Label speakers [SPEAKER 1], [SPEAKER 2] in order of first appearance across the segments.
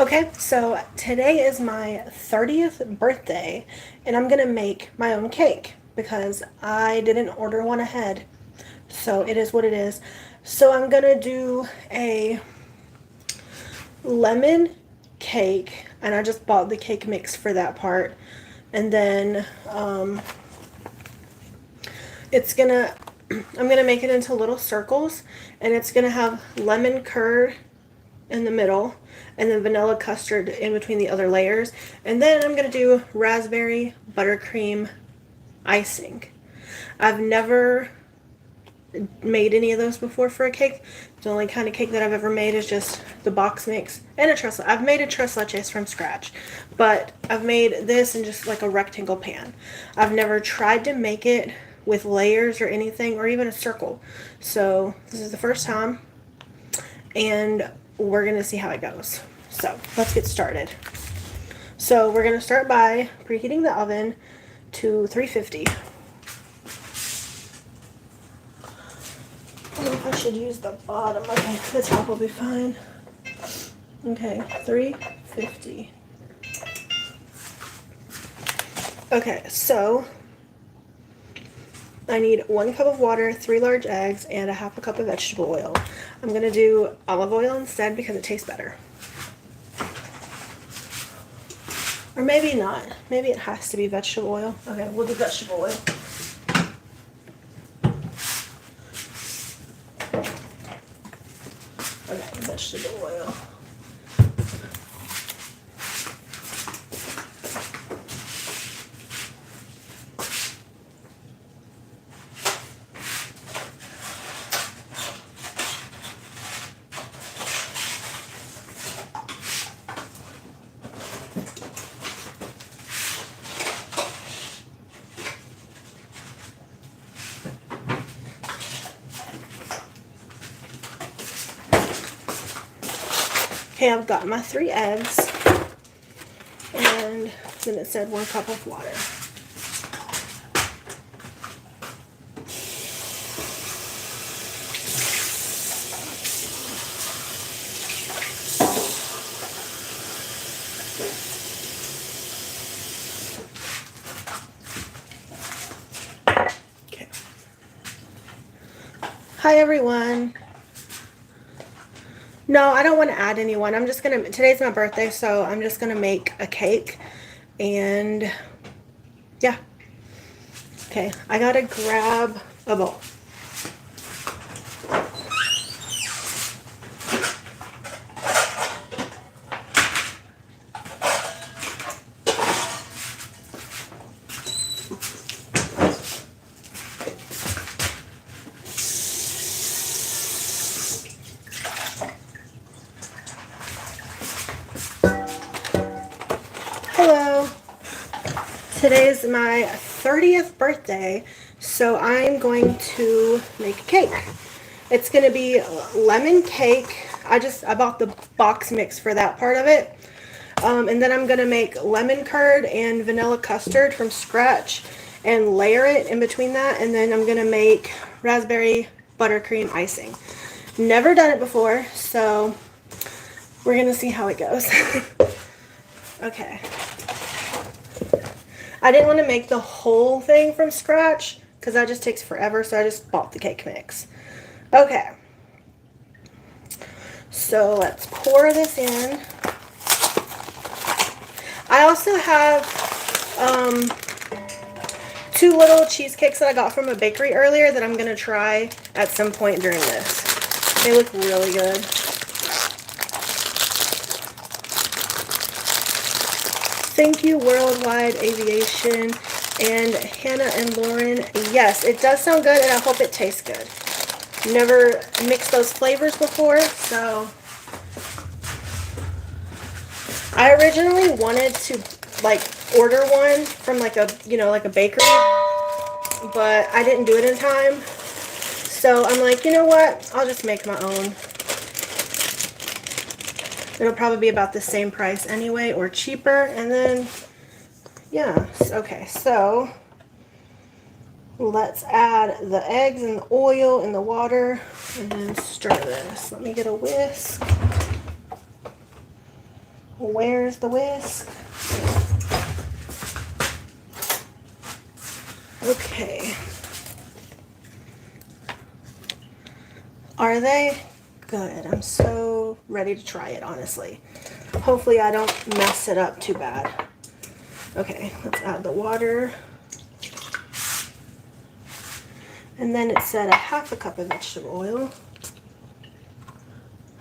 [SPEAKER 1] Okay, so today is my 30th birthday, and I'm gonna make my own cake because I didn't order one ahead. So it is what it is. So I'm gonna do a lemon cake, and I just bought the cake mix for that part. And then it's gonna, I'm gonna make it into little circles, and it's gonna have lemon curd in the middle and then vanilla custard in between the other layers. And then I'm going to do raspberry buttercream icing. I've never made any of those before for a cake. The only kind of cake that I've ever made is just the box mix and a tres. I've made a tres leches from scratch, but I've made this in just like a rectangle pan. I've never tried to make it with layers or anything or even a circle. So this is the first time, and we're gonna see how it goes. So let's get started. So we're gonna start by preheating the oven to 350. I don't know if I should use the bottom. Okay, the top will be fine. Okay, 350. Okay, so I need 1 cup of water, 3 large eggs, and a half a cup of vegetable oil. I'm going to do olive oil instead because it tastes better. Or maybe not. Maybe it has to be vegetable oil. Okay, we'll do vegetable oil. Okay, vegetable oil. Okay, I've got my 3 eggs, and then it said 1 cup of water. Okay. Hi everyone. No, I don't want to add anyone. I'm just gonna, today's my birthday, so I'm just gonna make a cake, and yeah. Okay, I gotta grab a bowl. Hello. Today is my 30th birthday, so I'm going to make a cake. It's going to be lemon cake. I bought the box mix for that part of it. And then I'm going to make lemon curd and vanilla custard from scratch and layer it in between that. And then I'm going to make raspberry buttercream icing. Never done it before, so we're going to see how it goes. Okay. I didn't want to make the whole thing from scratch because that just takes forever, so I just bought the cake mix. Okay. So let's pour this in. I also have 2 little cheesecakes that I got from a bakery earlier that I'm going to try at some point during this. They look really good. Thank you, Worldwide Aviation and Hannah and Lauren. Yes, it does sound good, and I hope it tastes good. Never mixed those flavors before, so I originally wanted to like order one from like a, like a bakery, but I didn't do it in time. So I'm like, you know what? I'll just make my own. It'll probably be about the same price anyway, or cheaper. And then, yeah. Okay, so let's add the eggs and the oil and the water and then stir this. Let me get a whisk. Where's the whisk? Okay. Are they good? I'm so ready to try it, honestly. Hopefully I don't mess it up too bad. Okay, let's add the water. And then it said a half a cup of vegetable oil.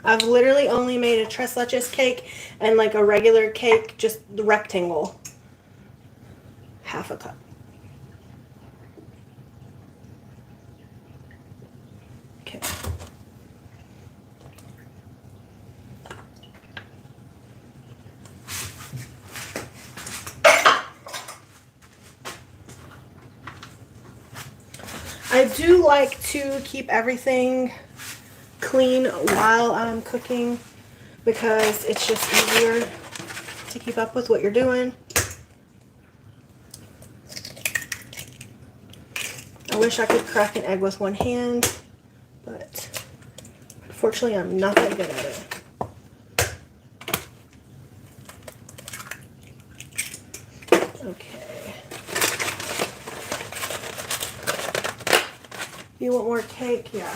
[SPEAKER 1] I've literally only made a tres leches cake and like a regular cake, just the rectangle. Half a cup. Okay. I do like to keep everything clean while I'm cooking because it's just easier to keep up with what you're doing. I wish I could crack an egg with one hand, but unfortunately I'm not that good at it. Okay. You want more cake? Yeah.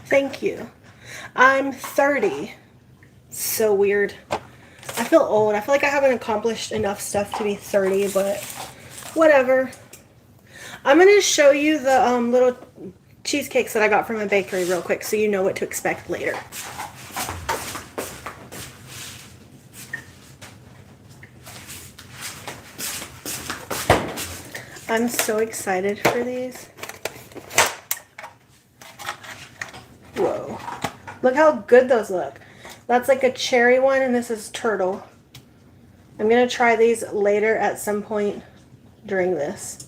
[SPEAKER 1] Thank you. I'm 30. So weird. I feel old. I feel like I haven't accomplished enough stuff to be 30, but whatever. I'm going to show you the little cheesecakes that I got from a bakery real quick so you know what to expect later. I'm so excited for these. Whoa. Look how good those look. That's like a cherry one and this is turtle. I'm going to try these later at some point during this.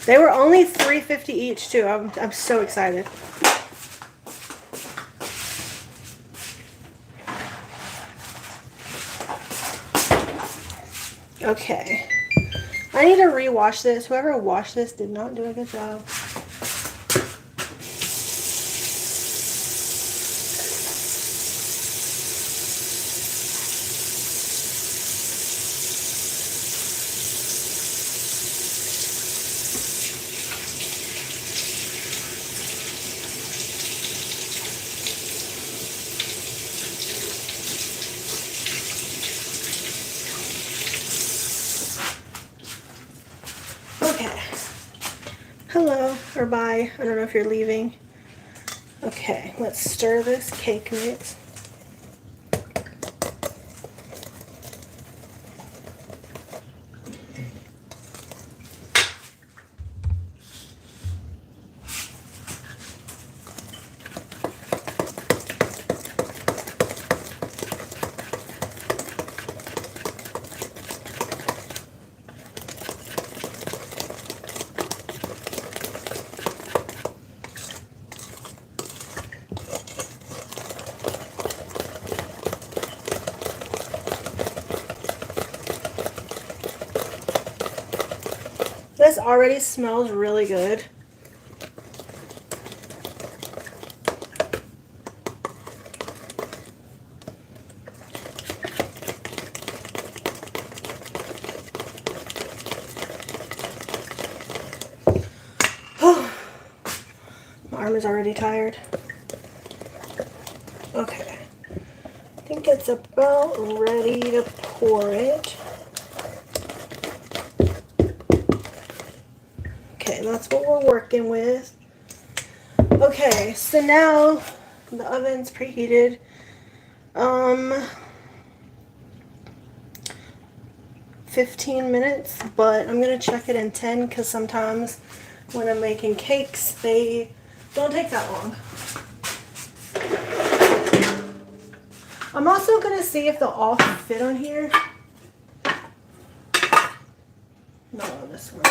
[SPEAKER 1] They were only $3.50 each too. I'm so excited. Okay. I need to rewash this. Whoever washed this did not do a good job. Hello, or bye. I don't know if you're leaving. Okay, let's stir this cake mix. This already smells really good. My arm is already tired. Okay. I think it's about ready to pour it. That's what we're working with. Okay, so now the oven's preheated. 15 minutes, but I'm gonna check it in 10 because sometimes when I'm making cakes, they don't take that long. I'm also gonna see if they'll all fit on here. Not on this one.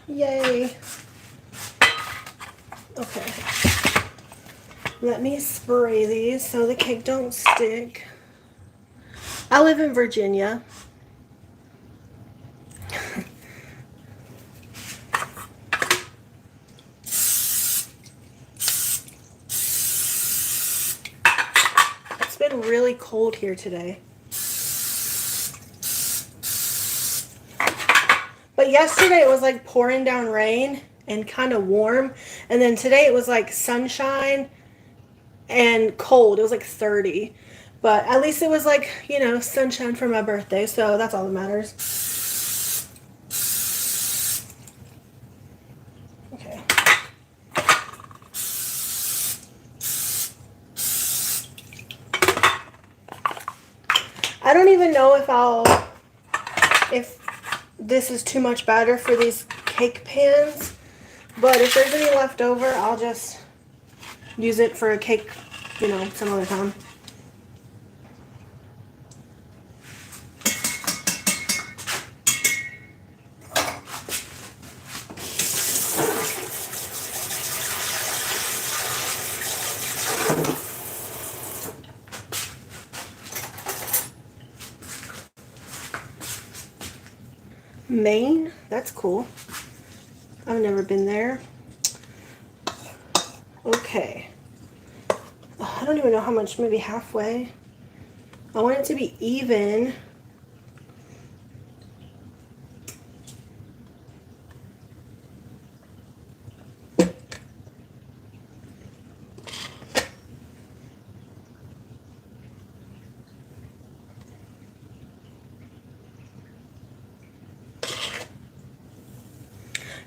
[SPEAKER 1] Yay. Okay. Let me spray these so the cake don't stick. I live in Virginia. It's been really cold here today. But yesterday it was like pouring down rain and kind of warm. And then today it was like sunshine and cold. It was like 30. But at least it was like, you know, sunshine for my birthday. So that's all that matters. Okay. I don't even know if this is too much batter for these cake pans. But if there's any left over, I'll just use it for a cake, you know, some other time. Maine? That's cool. I've never been there. Okay. I don't even know how much, maybe halfway. I want it to be even.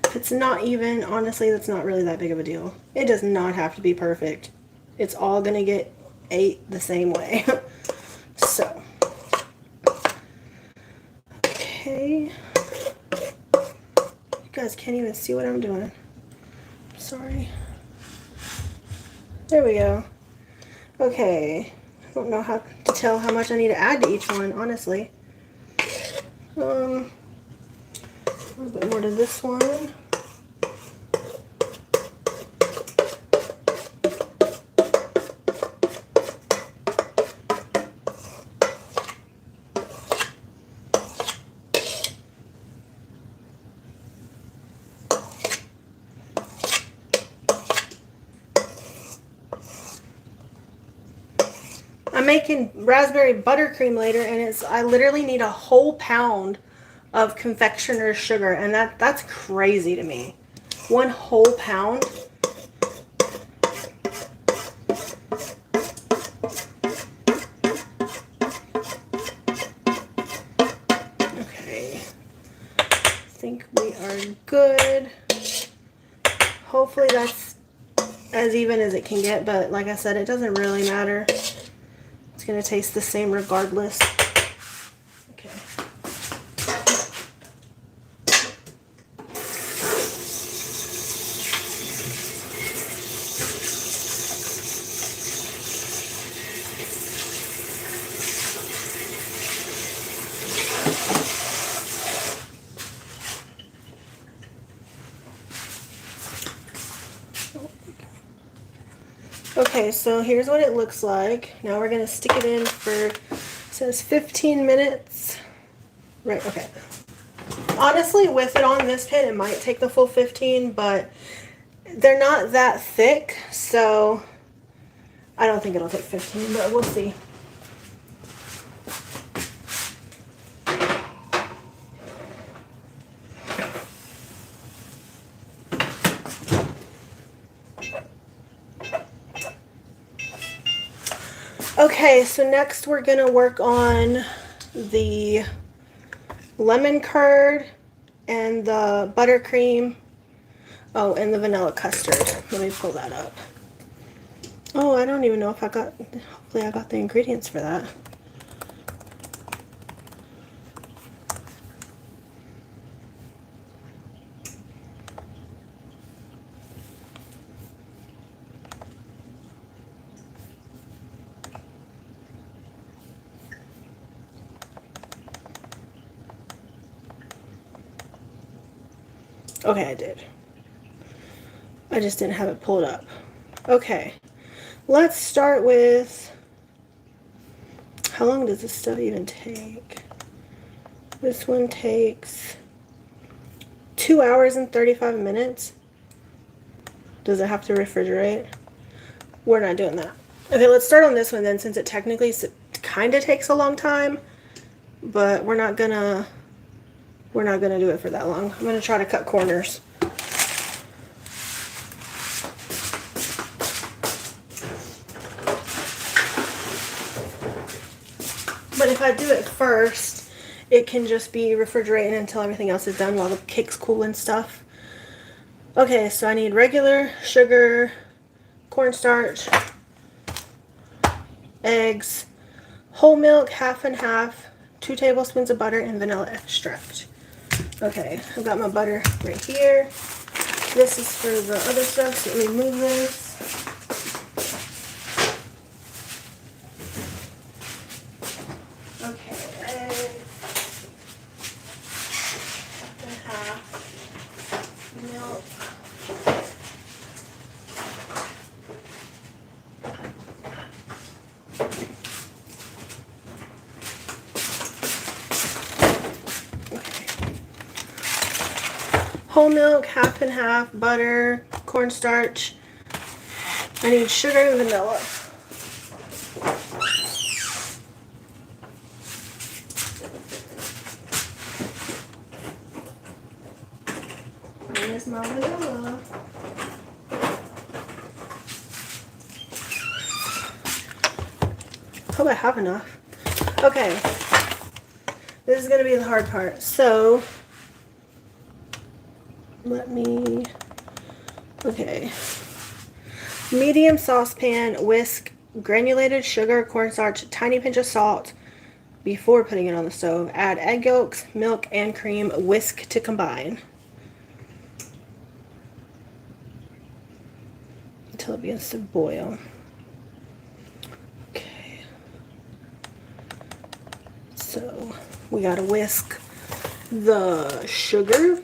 [SPEAKER 1] If it's not even, honestly, that's not really that big of a deal. It does not have to be perfect. It's all gonna get ate the same way. So, okay. You guys can't even see what I'm doing. Sorry. There we go. Okay. I don't know how to tell how much I need to add to each one, honestly. A little bit more to this one. I'm making raspberry buttercream later, and I literally need a whole pound of confectioner's sugar, and that's crazy to me. 1 whole pound. Okay. I think we are good. Hopefully that's as even as it can get, but like I said, it doesn't really matter. It's going to taste the same regardless. Okay. Okay, so here's what it looks like. Now we're going to stick it in for, it says 15 minutes. Right, okay. Honestly, with it on this pan, it might take the full 15, but they're not that thick, so I don't think it'll take 15, but we'll see. Okay, so next we're gonna work on the lemon curd and the buttercream. Oh, and the vanilla custard. Let me pull that up. Oh, I don't even know if hopefully I got the ingredients for that. Okay, I did. I just didn't have it pulled up. Okay, let's start with, how long does this stuff even take? This one takes 2 hours and 35 minutes. Does it have to refrigerate? We're not doing that. Okay, let's start on this one then, since it technically kind of takes a long time, but we're not gonna do it for that long. I'm gonna try to cut corners. But if I do it first, it can just be refrigerating until everything else is done while the cake's cool and stuff. Okay, so I need regular sugar, cornstarch, eggs, whole milk, half and half, 2 tablespoons of butter, and vanilla extract. Okay, I've got my butter right here. This is for the other stuff, so let me move this. Okay, eggs, half and half, milk. Whole milk, half and half, butter, cornstarch. I need sugar and vanilla. Where's my vanilla? Hope I have enough. Okay. This is going to be the hard part. So, okay. Medium saucepan, whisk granulated sugar, cornstarch, tiny pinch of salt before putting it on the stove. Add egg yolks, milk, and cream. Whisk to combine until it begins to boil. Okay. So we gotta whisk the sugar,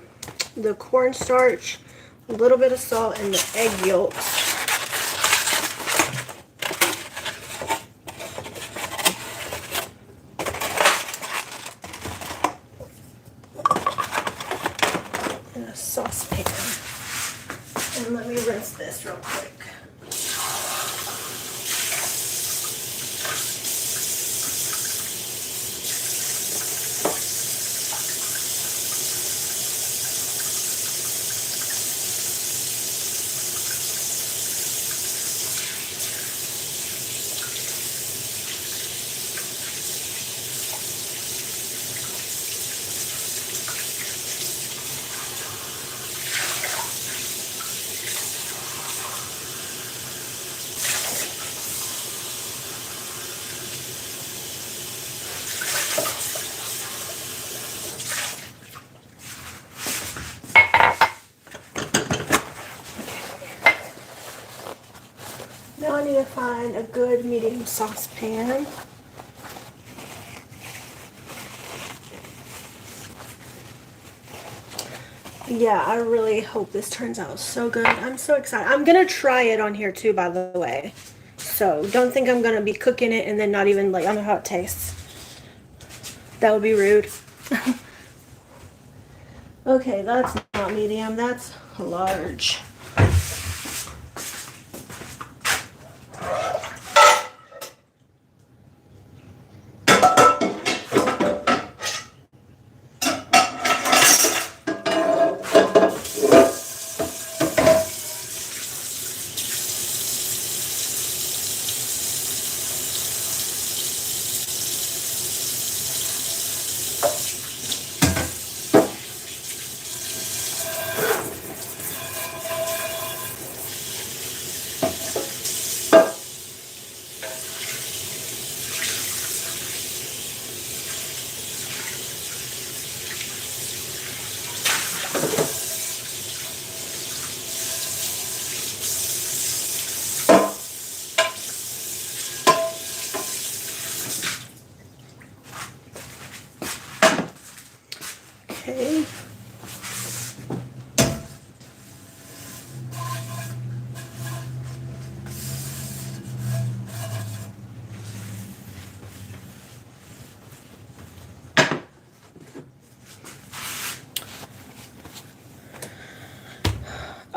[SPEAKER 1] the cornstarch, a little bit of salt, and the egg yolks. In a saucepan. And let me rinse this real quick. Now I need to find a good medium saucepan. Yeah, I really hope this turns out so good. I'm so excited. I'm gonna try it on here too, by the way. So don't think I'm gonna be cooking it and then not even like, I don't know how it tastes. That would be rude. Okay, that's not medium, that's large.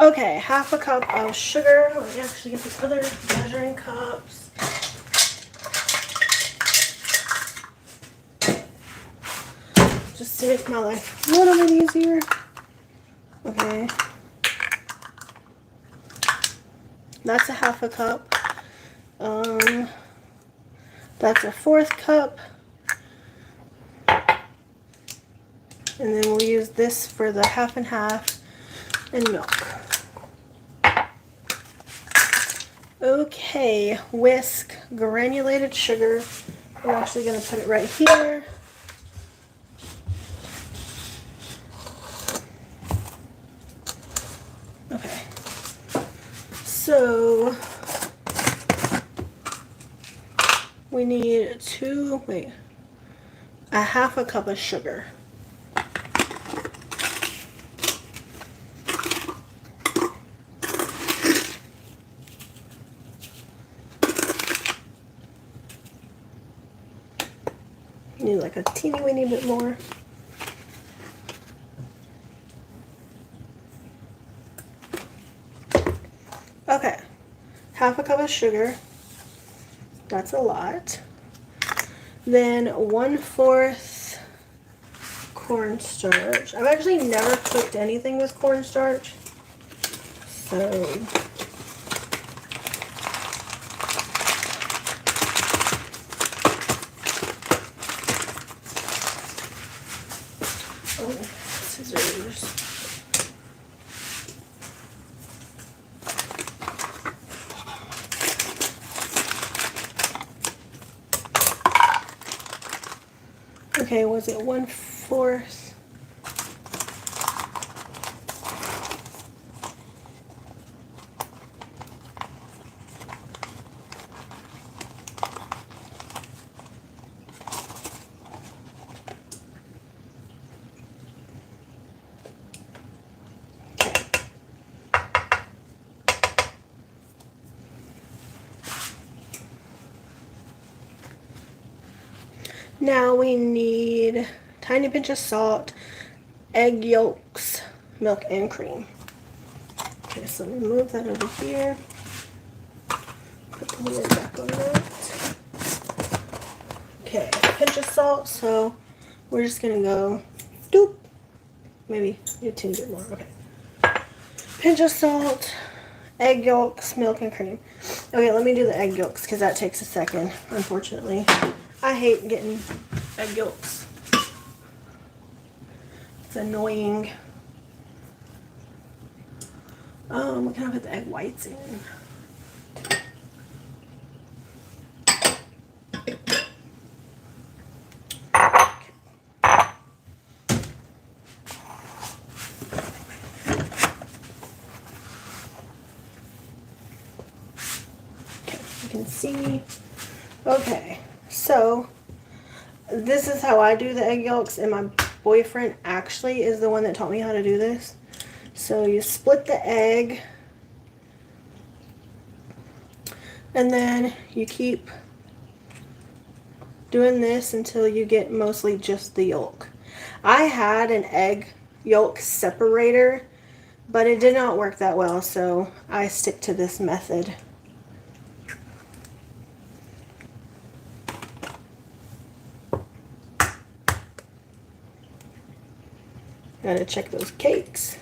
[SPEAKER 1] Okay, half a cup of sugar. Let me actually get the other measuring cups. Just to make my life a little bit easier. Okay. That's a half a cup. That's a fourth cup. And then we'll use this for the half and half and milk. Okay, whisk granulated sugar. I'm actually going to put it right here. Okay. So we need a half a cup of sugar. Need like a teeny weeny bit more. Okay, half a cup of sugar. That's a lot. Then 1/4 cornstarch. I've actually never cooked anything with cornstarch, so scissors. Okay, was it 1/4? Now we need a tiny pinch of salt, egg yolks, milk, and cream. Okay, so let me move that over here. Put the lid back on that. Okay, a pinch of salt, so we're just gonna go doop. Maybe a teeny bit more. Okay. Pinch of salt, egg yolks, milk, and cream. Okay, let me do the egg yolks because that takes a second, unfortunately. I hate getting egg yolks. It's annoying. What can I put the egg whites in? Okay, you can see. Okay, so this is how I do the egg yolks, and my boyfriend actually is the one that taught me how to do this. So you split the egg, and then you keep doing this until you get mostly just the yolk. I had an egg yolk separator, but it did not work that well, so I stick to this method. Gotta check those cakes.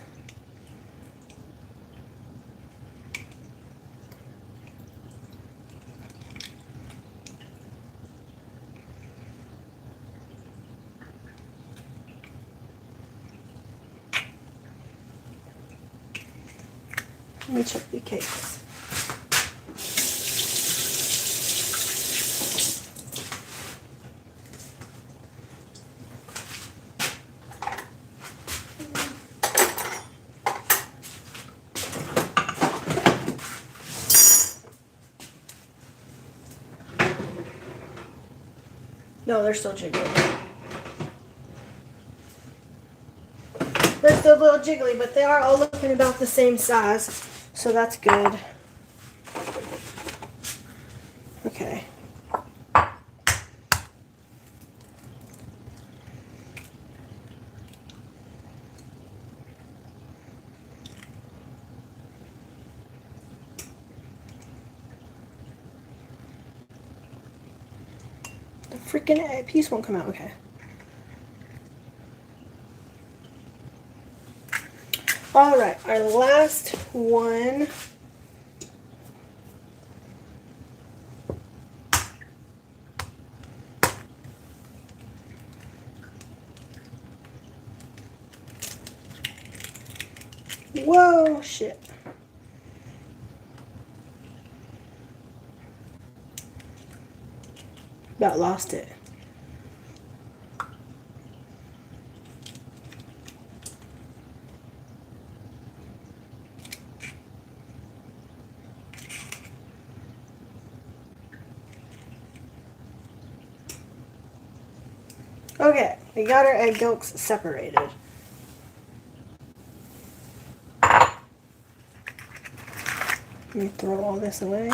[SPEAKER 1] Let me check the cakes. No, they're still jiggly. They're still a little jiggly, but they are all looking about the same size, so that's good. Okay. freaking piece won't come out. Okay. All right, our last one. Whoa, shit. About lost it. Okay, we got our egg yolks separated. Let me throw all this away.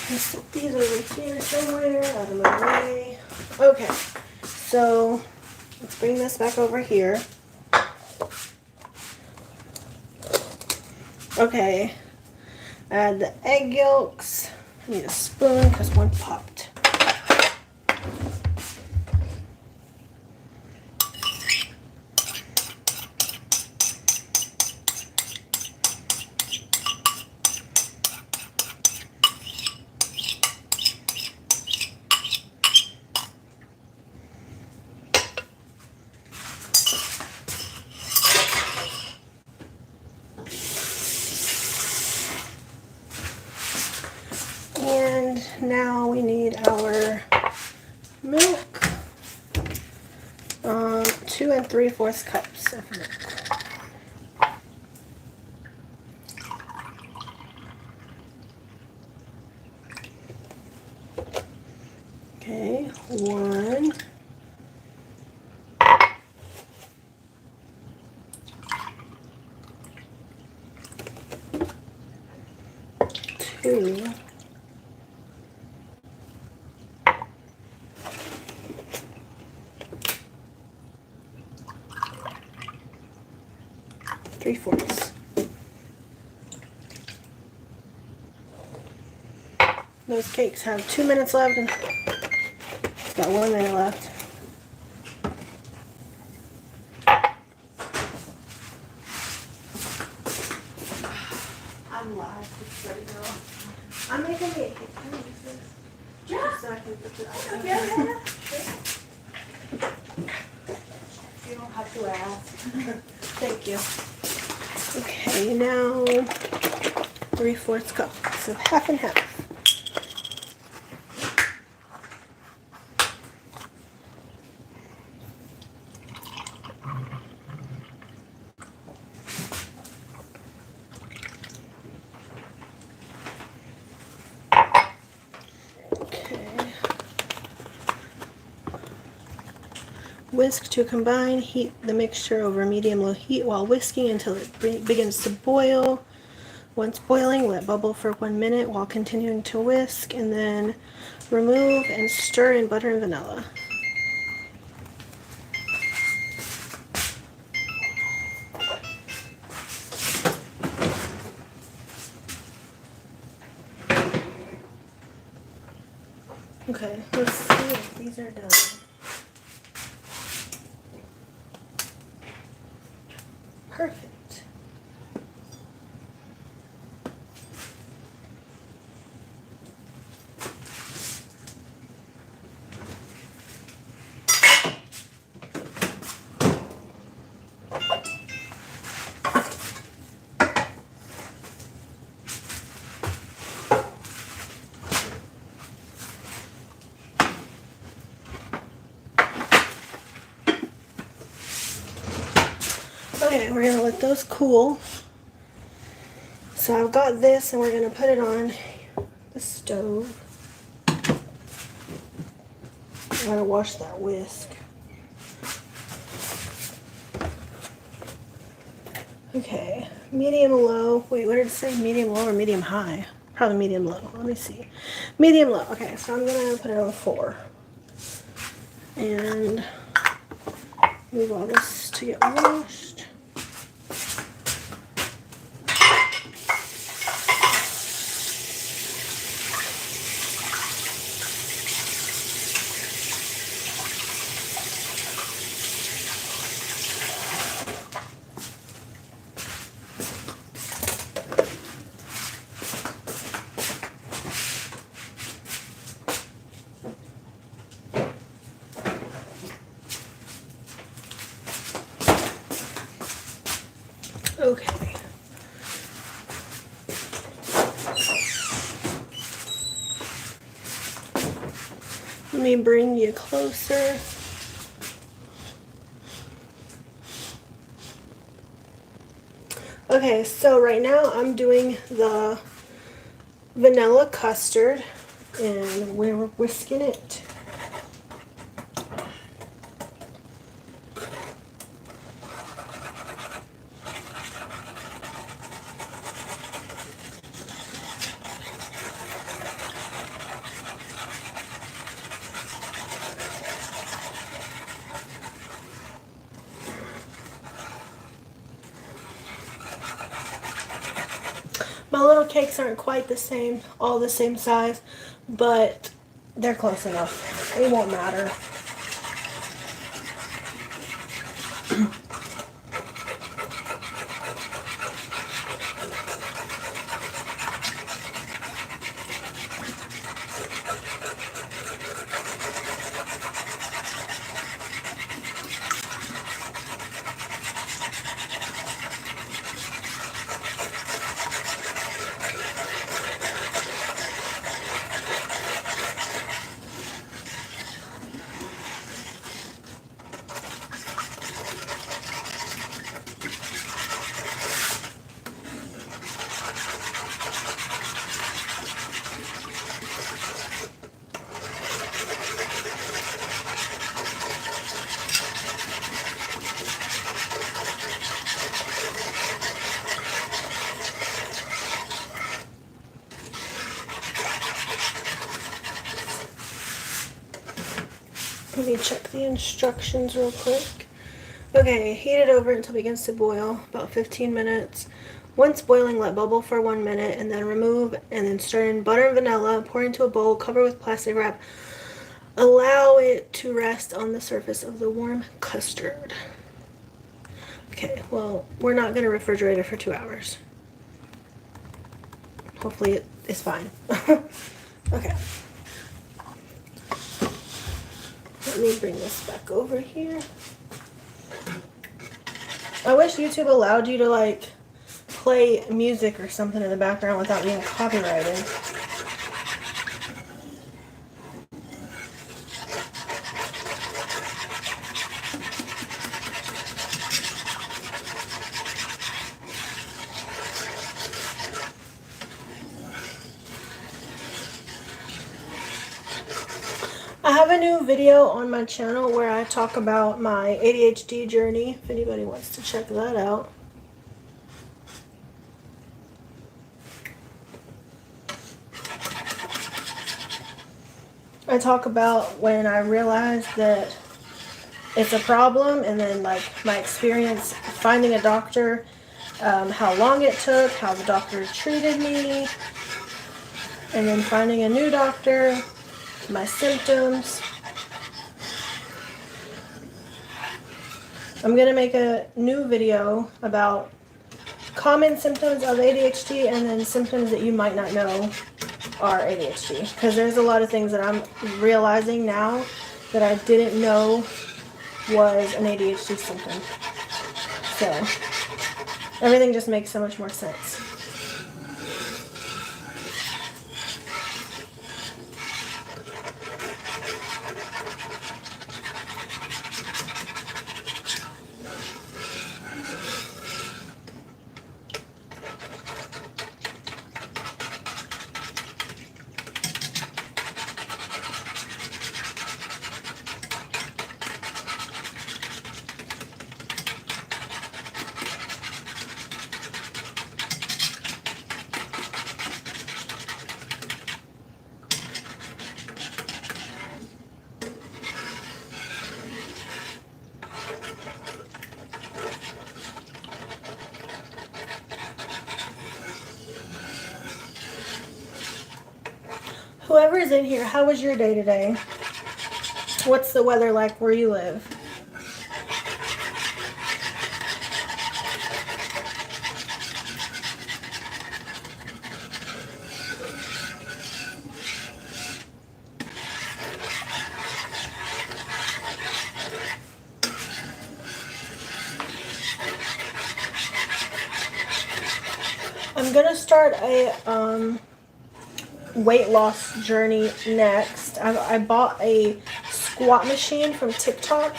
[SPEAKER 1] Let's put these over here somewhere, out of my way. Okay, so let's bring this back over here. Okay, add the egg yolks. I need a spoon because one popped. And now we need our milk. 2 3/4 cups of milk. Okay, 1. 2. 3/4. Those cakes have 2 minutes left and it's got 1 minute left. I'm live. It's ready to go. I'm making a cake. Can I use this? Yeah. So I can put it on. Yeah. You don't have to ask. Thank you. Okay, now 3/4 cup. So half and half. Whisk to combine. Heat the mixture over medium-low heat while whisking until it begins to boil. Once boiling, let bubble for 1 minute while continuing to whisk, and then remove and stir in butter and vanilla. Okay, let's see if these are done. Perfect. Okay, we're going to let those cool. So I've got this and we're going to put it on the stove. I gotta wash that whisk. Okay, medium low. Wait, what did it say? Medium low or medium high? Probably medium low. Let me see. Medium low. Okay, so I'm gonna put it on 4. And move all this to get washed. Okay. Let me bring you closer. Okay, so right now I'm doing the vanilla custard and we're whisking it. My little cakes aren't quite the same, all the same size, but they're close enough. It won't matter. Let me check the instructions real quick. Okay, heat it over until it begins to boil, about 15 minutes. Once boiling, let bubble for 1 minute and then remove and then stir in butter and vanilla. Pour into a bowl, cover with plastic wrap. Allow it to rest on the surface of the warm custard. Okay, well, we're not going to refrigerate it for 2 hours. Hopefully it is fine. Okay. Let me bring this back over here. I wish YouTube allowed you to like play music or something in the background without being copyrighted. I have a new video on my channel where I talk about my ADHD journey, if anybody wants to check that out. I talk about when I realized that it's a problem and then like my experience finding a doctor, how long it took, how the doctor treated me, and then finding a new doctor, my symptoms. I'm going to make a new video about common symptoms of ADHD and then symptoms that you might not know are ADHD. Because there's a lot of things that I'm realizing now that I didn't know was an ADHD symptom. So everything just makes so much more sense. Whoever's in here, how was your day today? What's the weather like where you live? I'm gonna start a weight loss journey next. I bought a squat machine from TikTok.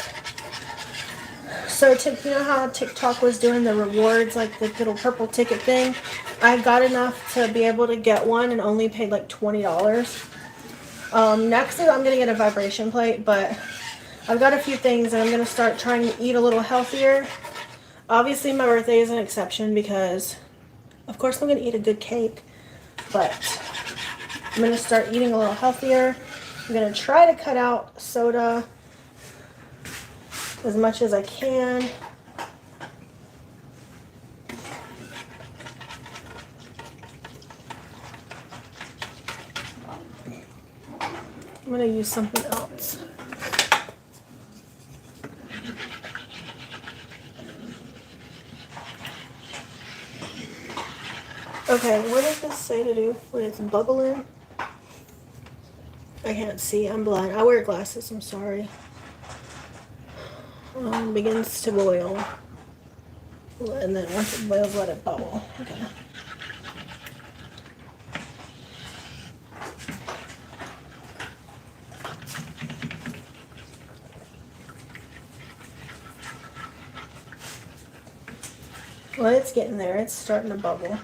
[SPEAKER 1] So you know how TikTok was doing the rewards, like the little purple ticket thing? I got enough to be able to get one and only paid like $20. Next is I'm gonna get a vibration plate, but I've got a few things and I'm gonna start trying to eat a little healthier. Obviously my birthday is an exception because of course I'm gonna eat a good cake, but I'm gonna start eating a little healthier. I'm gonna try to cut out soda as much as I can. I'm gonna use something else. Okay, what does this say to do when it's bubbling? I can't see, I'm blind. I wear glasses, I'm sorry. Begins to boil. And then once it boils, let it bubble. Okay. Well, it's getting there. It's starting to bubble.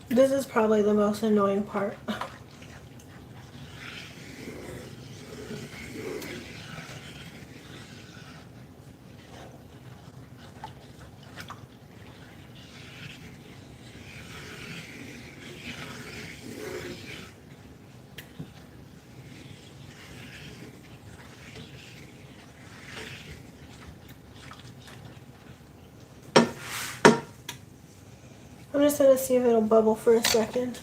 [SPEAKER 1] This is probably the most annoying part. I'm just gonna see if it'll bubble for a second.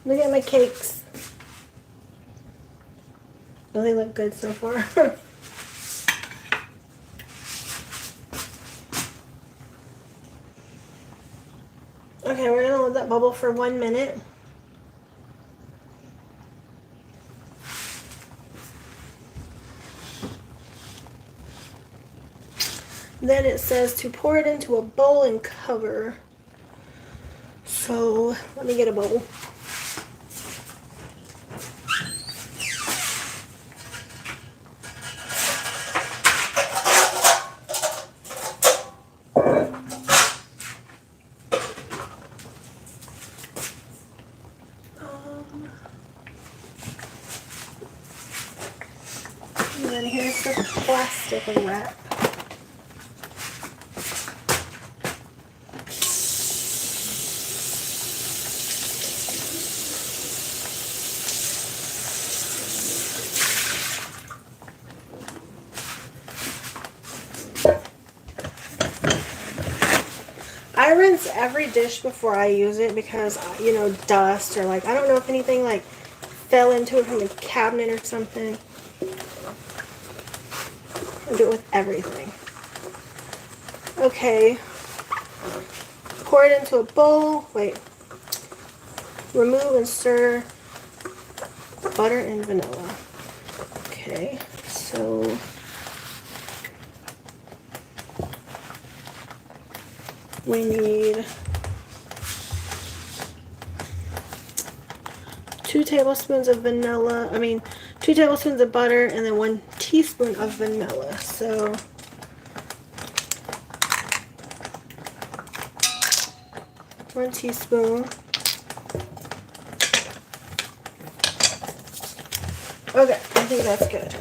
[SPEAKER 1] Look at my cakes. Well, they look good so far. Okay, we're gonna let that bubble for 1 minute. Then it says to pour it into a bowl and cover. So let me get a bowl. then here's the plastic wrap. I rinse every dish before I use it because, you know, dust or like, I don't know if anything like fell into it from the cabinet or something. I do it with everything. Okay. Pour it into a bowl. Wait. Remove and stir butter and vanilla. Okay. So we need 2 tablespoons of vanilla, 2 tablespoons of butter, and then 1 teaspoon of vanilla. So one teaspoon. Okay, I think that's good.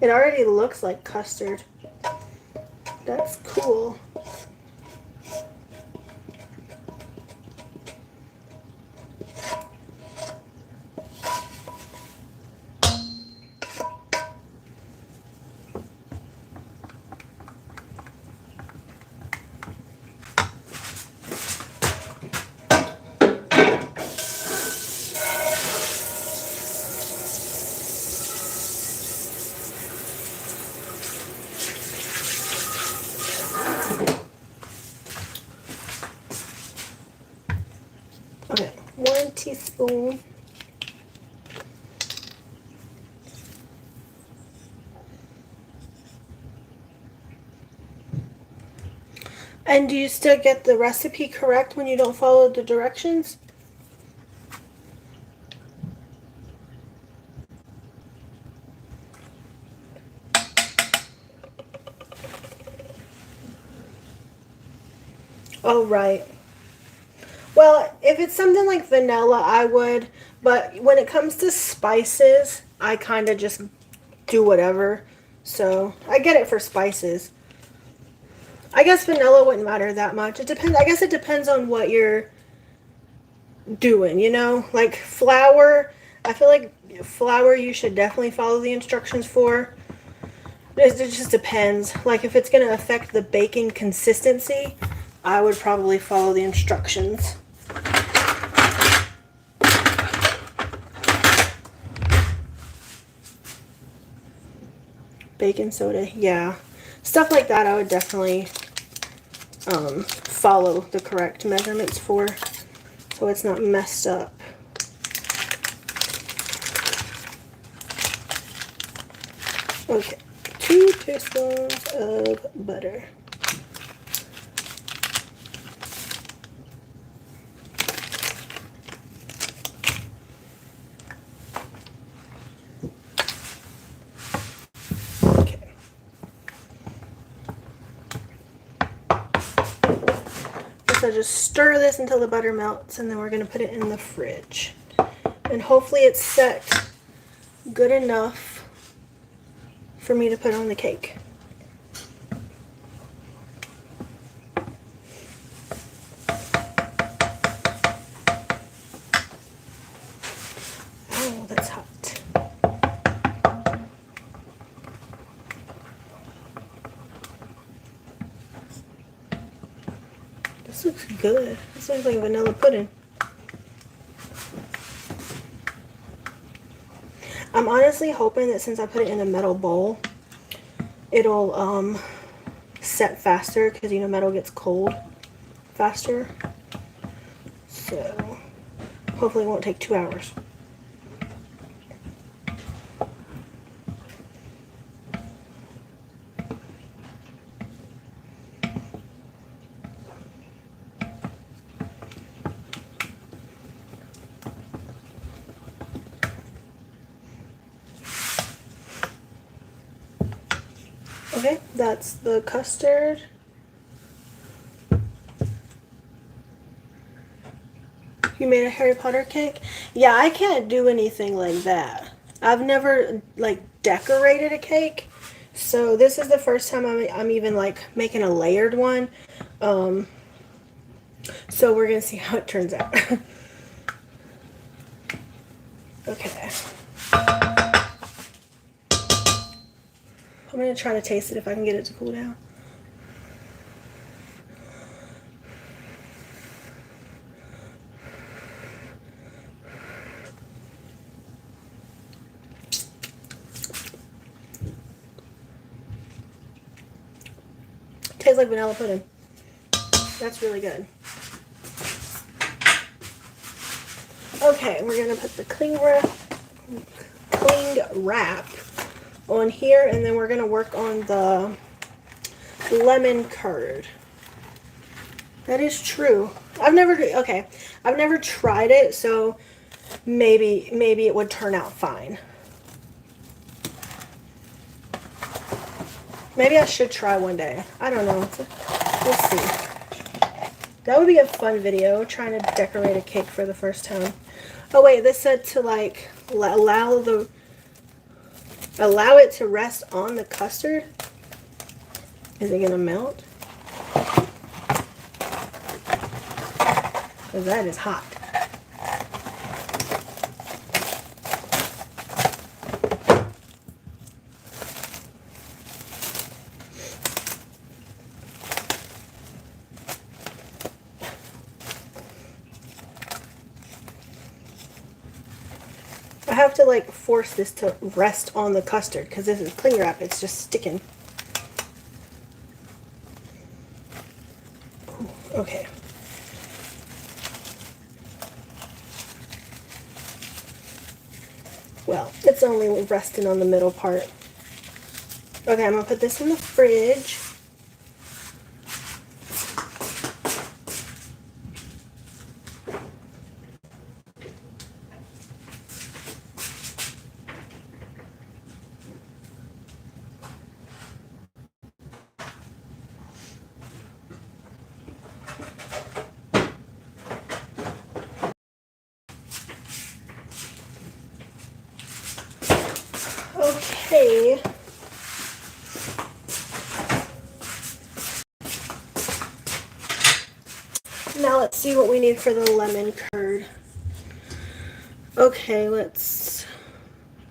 [SPEAKER 1] It already looks like custard. That's cool. Okay, 1 teaspoon. And do you still get the recipe correct when you don't follow the directions? Oh, right. Well, if it's something like vanilla, I would. But when it comes to spices, I kind of just do whatever. So I get it for spices. I guess vanilla wouldn't matter that much. It depends. I guess it depends on what you're doing, you know? Like flour, I feel like flour you should definitely follow the instructions for. It just depends. Like if it's going to affect the baking consistency, I would probably follow the instructions. Baking soda, yeah. Stuff like that I would definitely follow the correct measurements for so it's not messed up. Okay, 2 teaspoons of butter. So just stir this until the butter melts, and then we're going to put it in the fridge. And hopefully it's set good enough for me to put on the cake. Oh, that's hot. This looks good. This looks like vanilla pudding. I'm honestly hoping that since I put it in a metal bowl, it'll set faster because, you know, metal gets cold faster. So hopefully it won't take 2 hours. That's the custard. You made a Harry Potter cake? Yeah, I can't do anything like that. I've never like decorated a cake. So this is the first time I'm even like making a layered one. Um, so we're gonna see how it turns out. Okay. I'm gonna try to taste it if I can get it to cool down. Tastes like vanilla pudding. That's really good. Okay, we're gonna put the cling wrap on here, and then we're gonna work on the lemon curd. That is true. I've never tried it, so maybe it would turn out fine. Maybe I should try one day. I don't know. We'll see. That would be a fun video, trying to decorate a cake for the first time. Oh wait, this said to like allow it to rest on the custard. Is it gonna melt? Because that is hot. I have to like force this to rest on the custard because this is cling wrap, it's just sticking. Ooh, okay. Well, it's only resting on the middle part. Okay, I'm gonna put this in the fridge. Okay. Now let's see what we need for the lemon curd. Okay, let's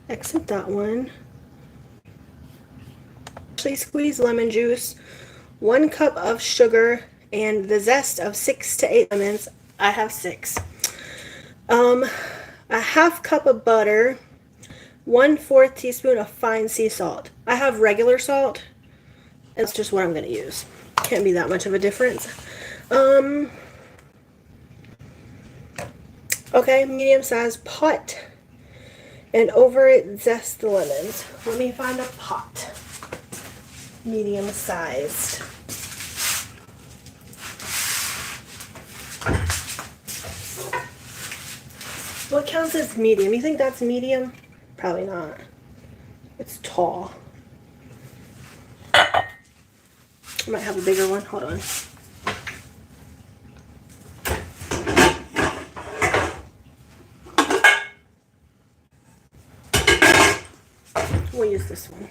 [SPEAKER 1] exit that one. Actually, squeeze lemon juice, 1 cup of sugar, and the zest of 6 to 8 lemons. I have 6. A half cup of butter, 1/4 teaspoon of fine sea salt. I have regular salt. That's just what I'm going to use. Can't be that much of a difference. Okay, medium-sized pot. And over it, zest the lemons. Let me find a pot. Medium-sized. What counts as medium? You think that's medium? Probably not. It's tall. I might have a bigger one. Hold on. We'll use this one.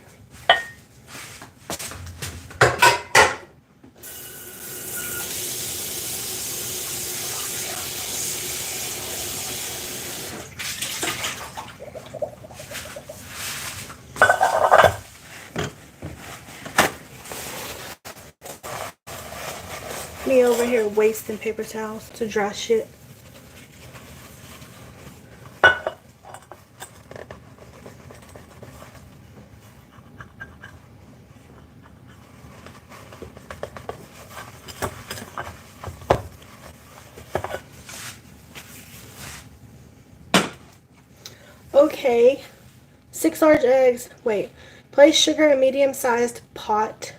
[SPEAKER 1] Me over here wasting paper towels to dry shit. Okay, 6 large eggs. Wait, place sugar in a medium-sized pot.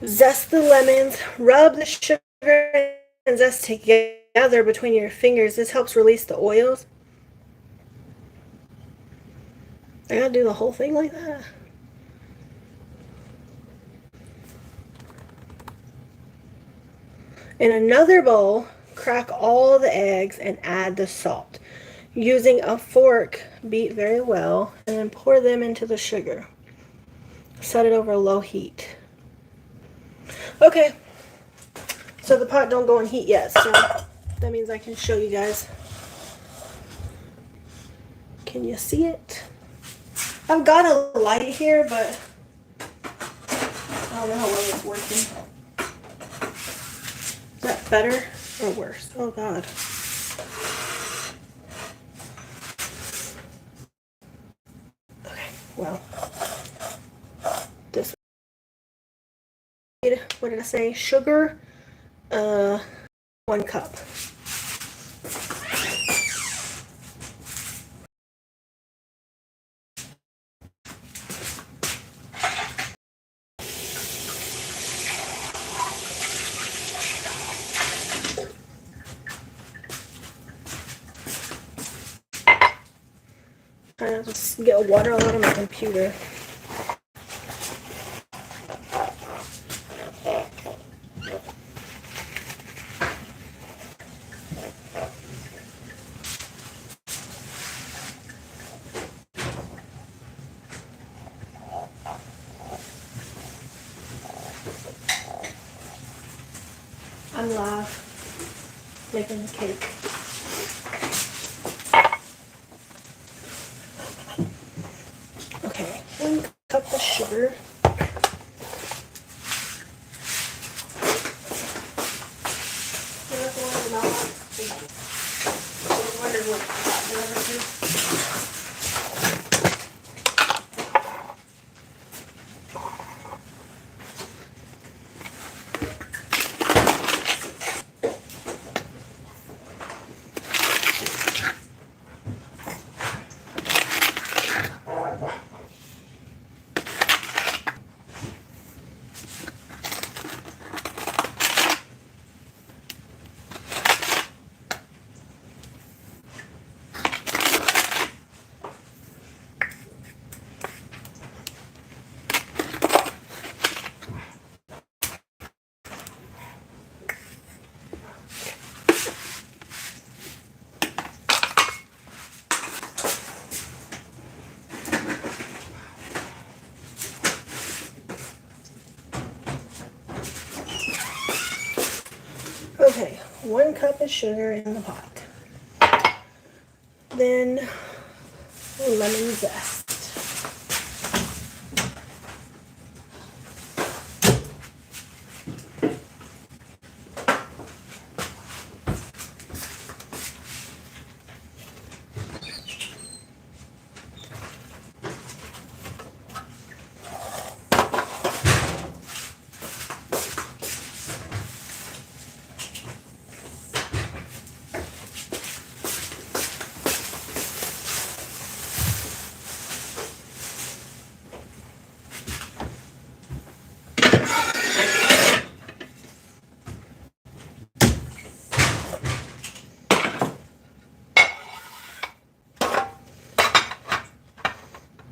[SPEAKER 1] Zest the lemons. Rub the sugar and zest together between your fingers. This helps release the oils. I gotta do the whole thing like that. In another bowl, crack all the eggs and add the salt. Using a fork, beat very well and then pour them into the sugar. Set it over low heat. Okay, so the pot don't go in heat yet, so that means I can show you guys. Can you see it? I've got a light here, but I don't know how well it's working. Is that better or worse? Oh God. Okay, well, this, what did I say? Sugar, 1 cup. Trying to just get water all over my computer. I'm live making the cake. Okay, 1 cup of sugar. Okay, 1 cup of sugar in the pot. Then lemon zest.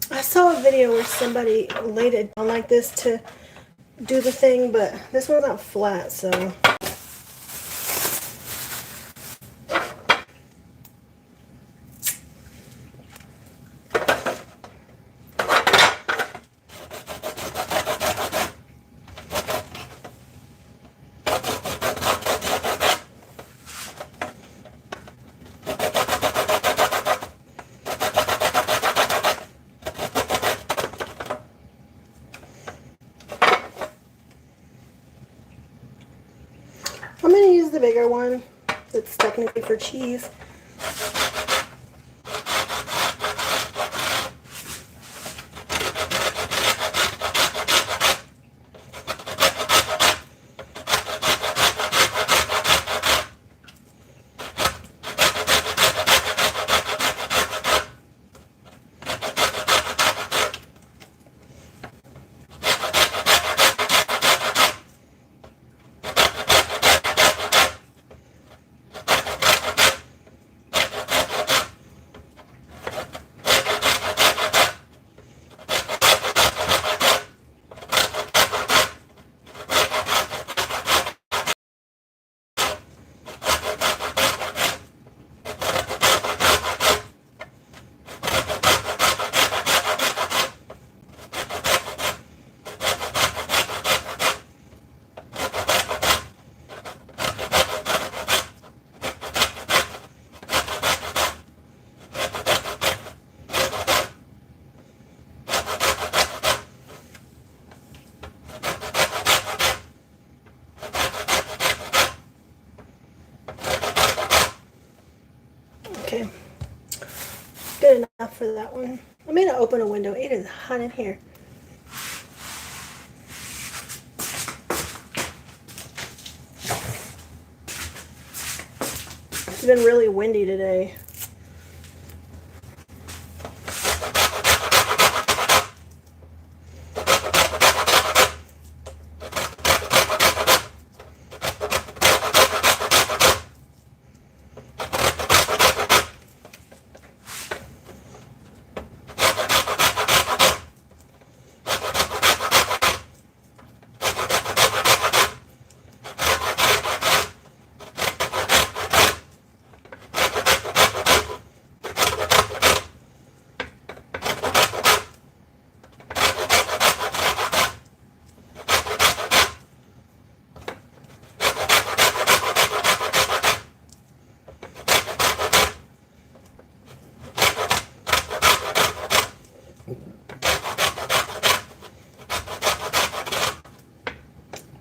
[SPEAKER 1] I saw a video where somebody laid it down like this to do the thing, but this one's not flat, so. I'm going to use the bigger one. It's technically for cheese. Okay. Good enough for that one. I'm going to open a window. It is hot in here. It's been really windy today.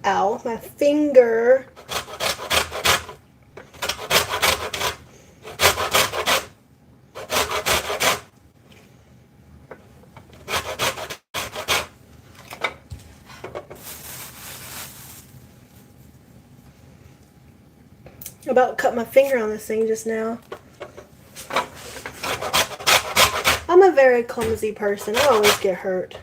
[SPEAKER 1] Ow, my finger. About cut my finger on this thing just now. I'm a very clumsy person. I always get hurt.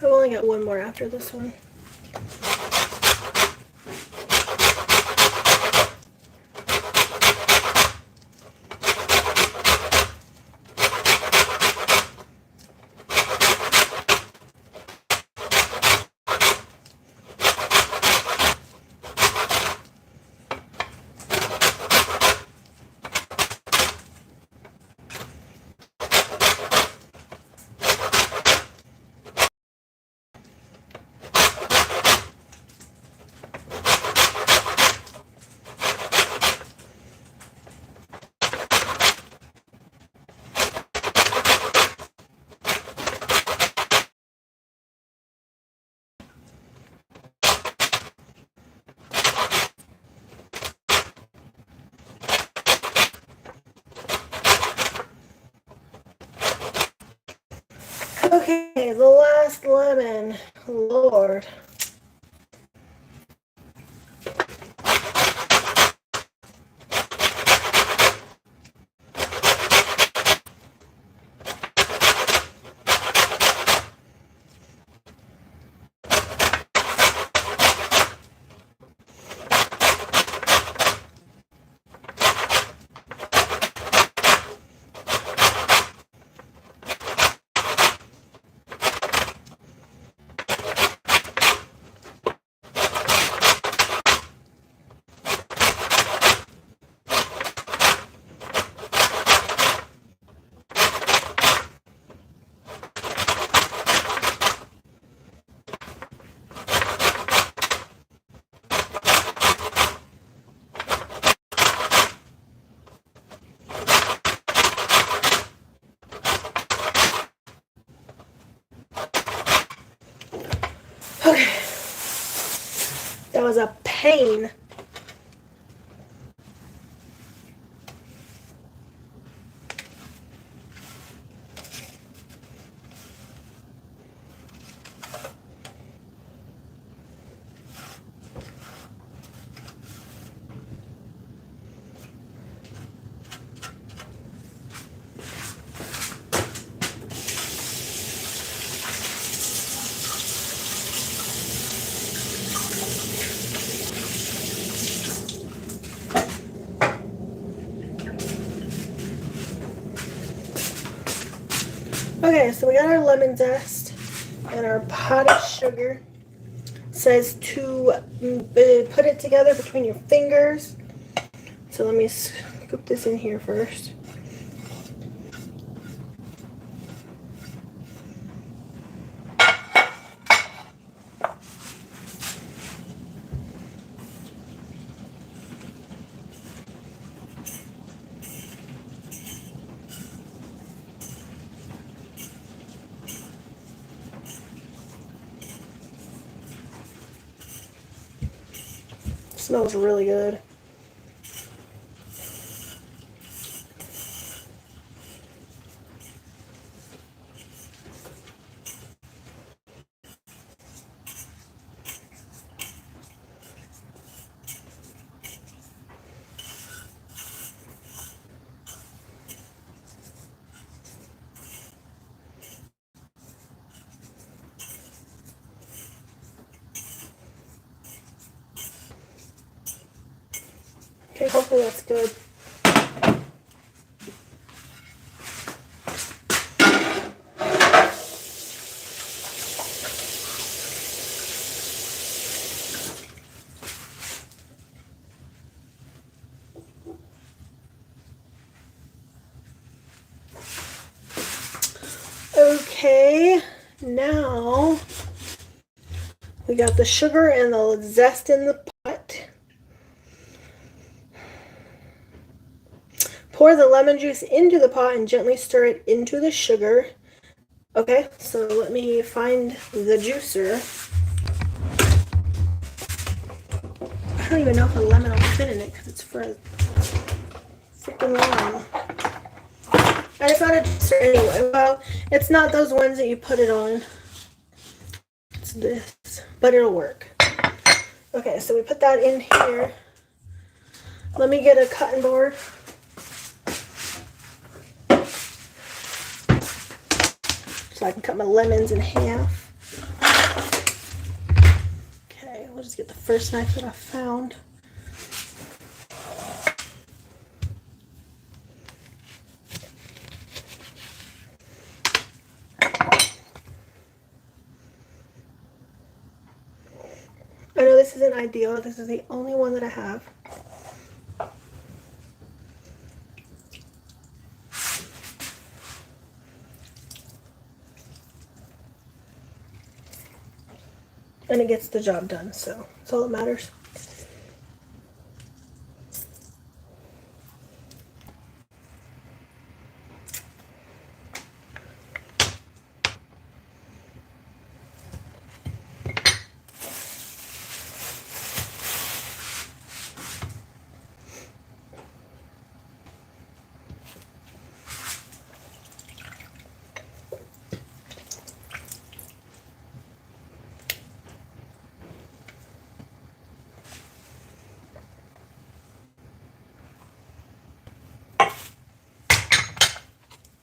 [SPEAKER 1] I've only got one more after this one. Okay, the last lemon. Lord. Okay. That was a pain. Okay, so we got our lemon zest and our pot of sugar. It says to put it together between your fingers. So let me scoop this in here first. Smells really good. Okay, hopefully that's good. Okay, now we got the sugar and the zest in the pot. Pour the lemon juice into the pot and gently stir it into the sugar. Okay, so let me find the juicer. I don't even know if a lemon will fit in it because it's freaking long. I just found a juicer anyway. Well, it's not those ones that you put it on. It's this, but it'll work. Okay, so we put that in here. Let me get a cutting board. So I can cut my lemons in half. Okay, we'll just get the first knife that I found. I know this isn't ideal. This is the only one that I have. And it gets the job done, so that's all that matters.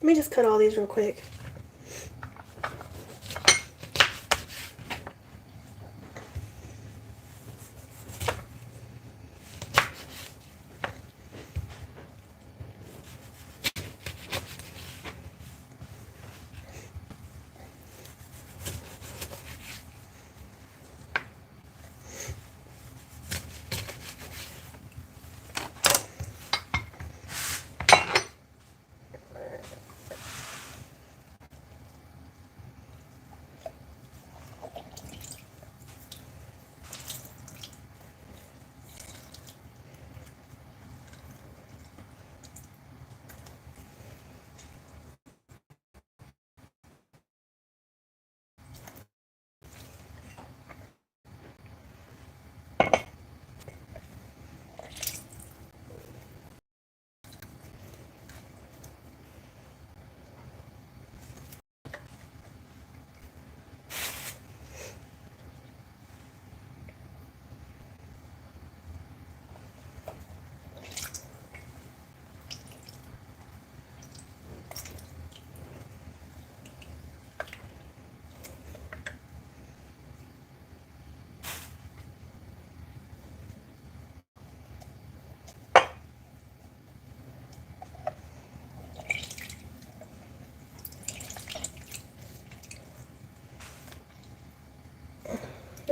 [SPEAKER 1] Let me just cut all these real quick.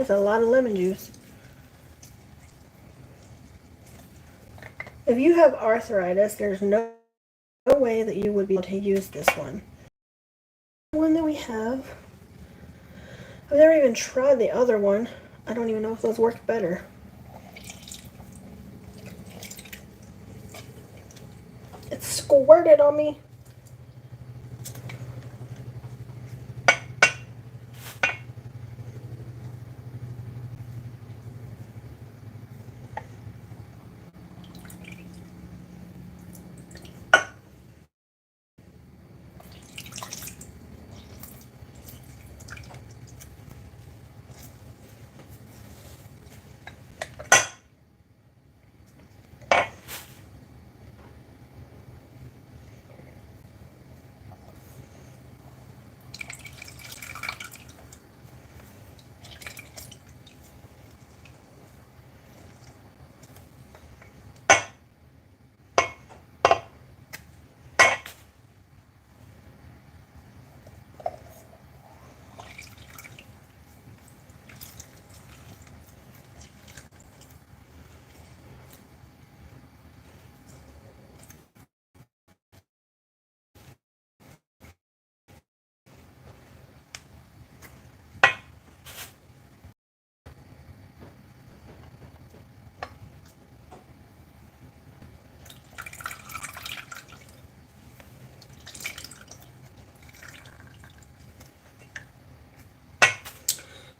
[SPEAKER 1] That's a lot of lemon juice. If you have arthritis, there's no way that you would be able to use this one. The one that we have, I've never even tried the other one. I don't even know if those work better. It squirted on me.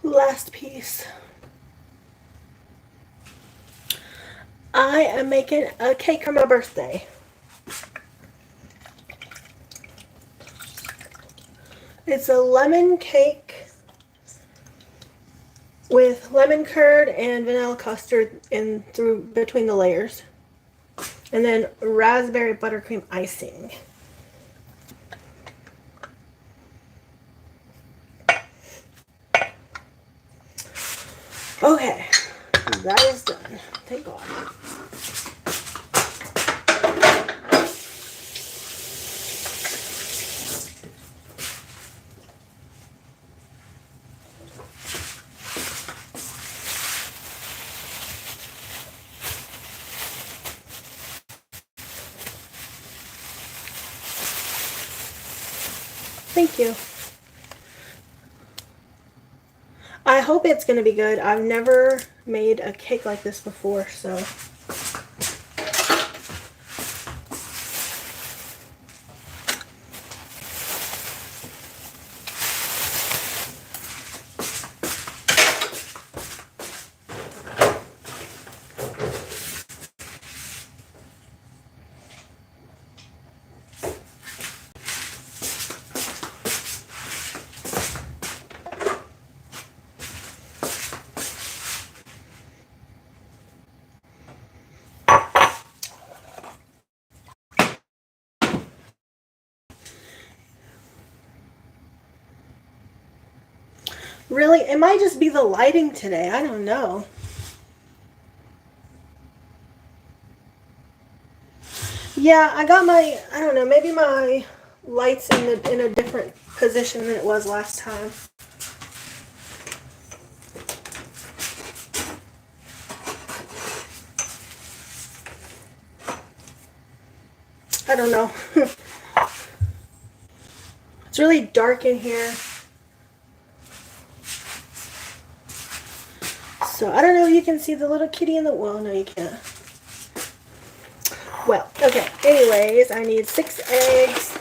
[SPEAKER 1] Last piece. I am making a cake for my birthday. It's a lemon cake with lemon curd and vanilla custard in through between the layers. And then raspberry buttercream icing. Okay, that is done. Thank God. Thank you. I hope it's going to be good. I've never made a cake like this before, so. Really, it might just be the lighting today. I don't know. Yeah, I got my, I don't know, maybe my light's in a different position than it was last time. I don't know. It's really dark in here. So I don't know if you can see the little kitty in the, well, no you can't. Well, okay, anyways, I need 6 eggs.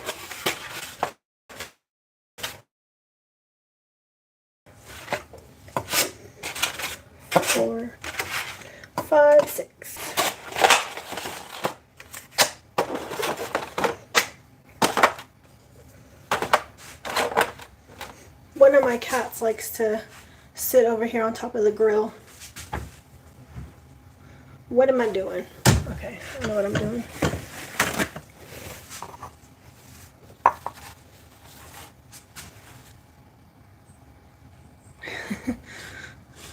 [SPEAKER 1] 4, 5, 6. One of my cats likes to sit over here on top of the grill. What am I doing? Okay, I know what I'm doing.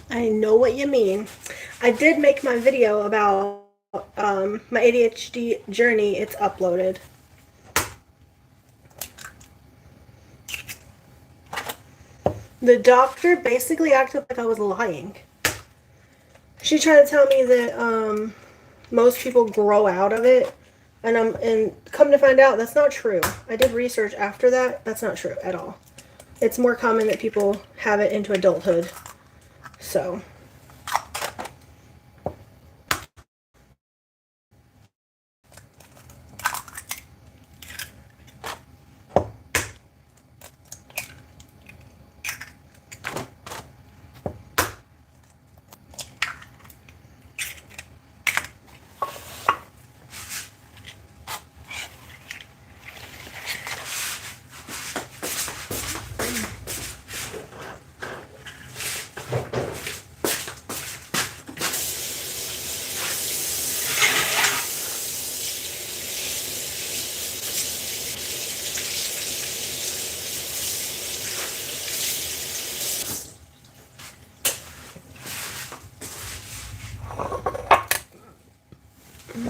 [SPEAKER 1] I know what you mean. I did make my video about my ADHD journey. It's uploaded. The doctor basically acted like I was lying. She tried to tell me that most people grow out of it, and come to find out that's not true. I did research after that. That's not true at all. It's more common that people have it into adulthood. So.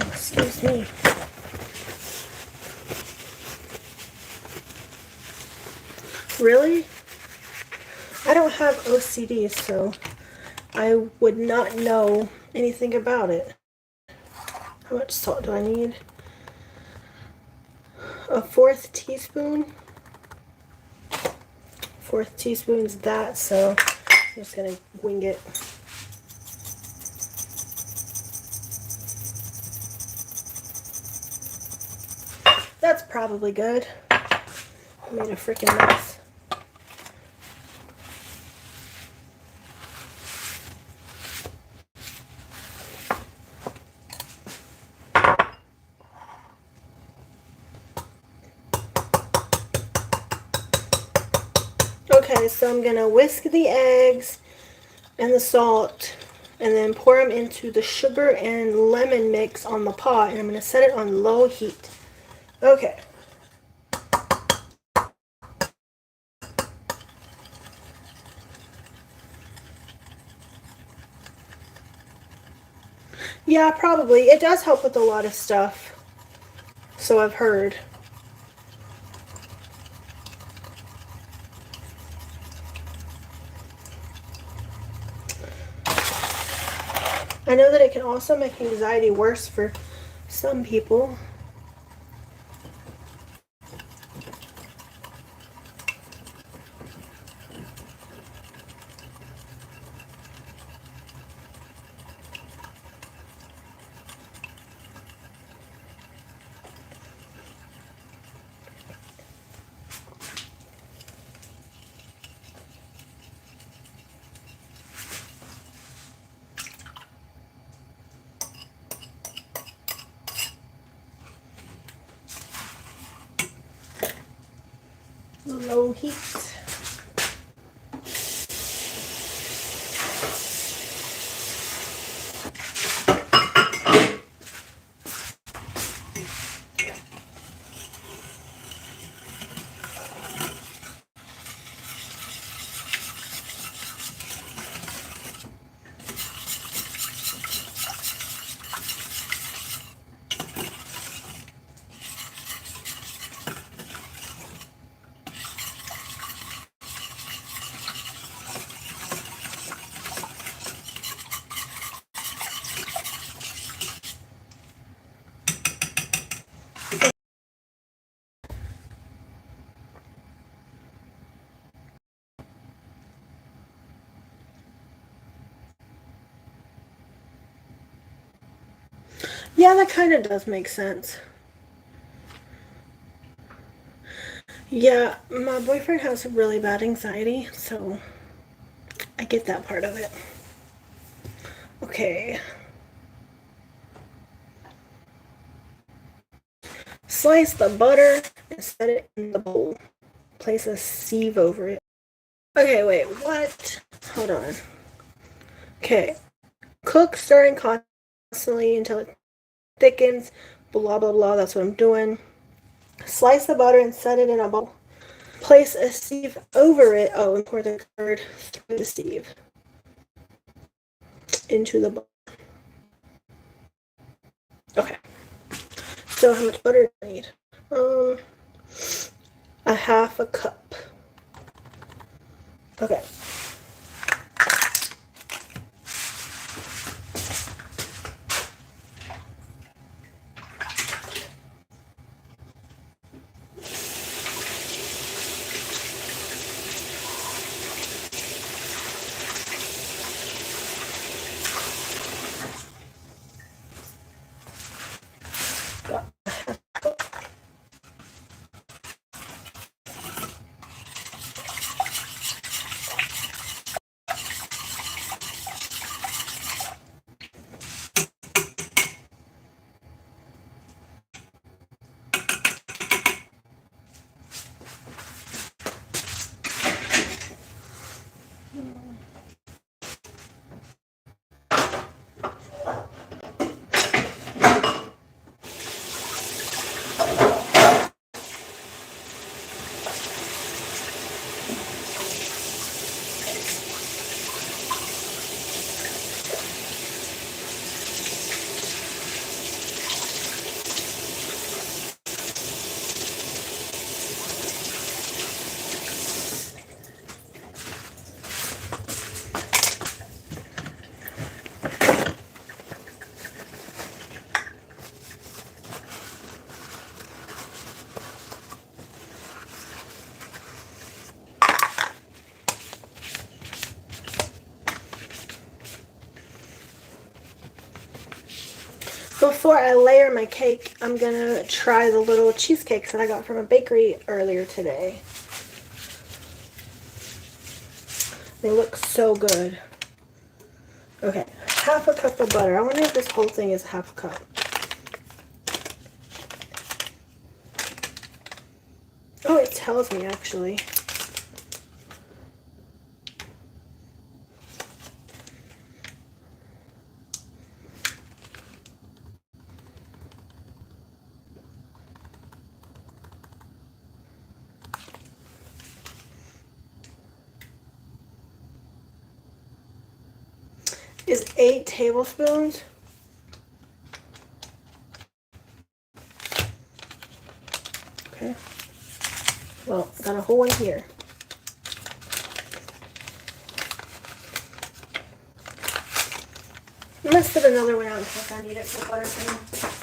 [SPEAKER 1] Excuse me. Really? I don't have OCD, so I would not know anything about it. How much salt do I need? A 1/4 teaspoon. 1/4 teaspoon's that, so I'm just gonna wing it. That's probably good. I made a freaking mess. Okay, so I'm gonna whisk the eggs and the salt and then pour them into the sugar and lemon mix on the pot, and I'm gonna set it on low heat. Okay. Yeah, probably. It does help with a lot of stuff. So I've heard. I know that it can also make anxiety worse for some people. Low heat. Yeah, that kind of does make sense. Yeah, my boyfriend has really bad anxiety, so I get that part of it. Okay. Slice the butter and set it in the bowl. Place a sieve over it. Okay, wait, what? Hold on. Okay. Cook, stirring constantly until it thickens. Blah, blah, blah. That's what I'm doing. Slice the butter and set it in a bowl. Place a sieve over it. Oh, and pour the curd through the sieve into the bowl. Okay. So how much butter do I need? A 1/2 cup. Okay. Before I layer my cake, I'm gonna try the little cheesecakes that I got from a bakery earlier today. They look so good. Okay, half a cup of butter. I wonder if this whole thing is half a cup. Oh, it tells me actually. Is 8 tablespoons. Okay. Well, got a whole one here. I'm gonna spit another one out in case I need it for buttercream.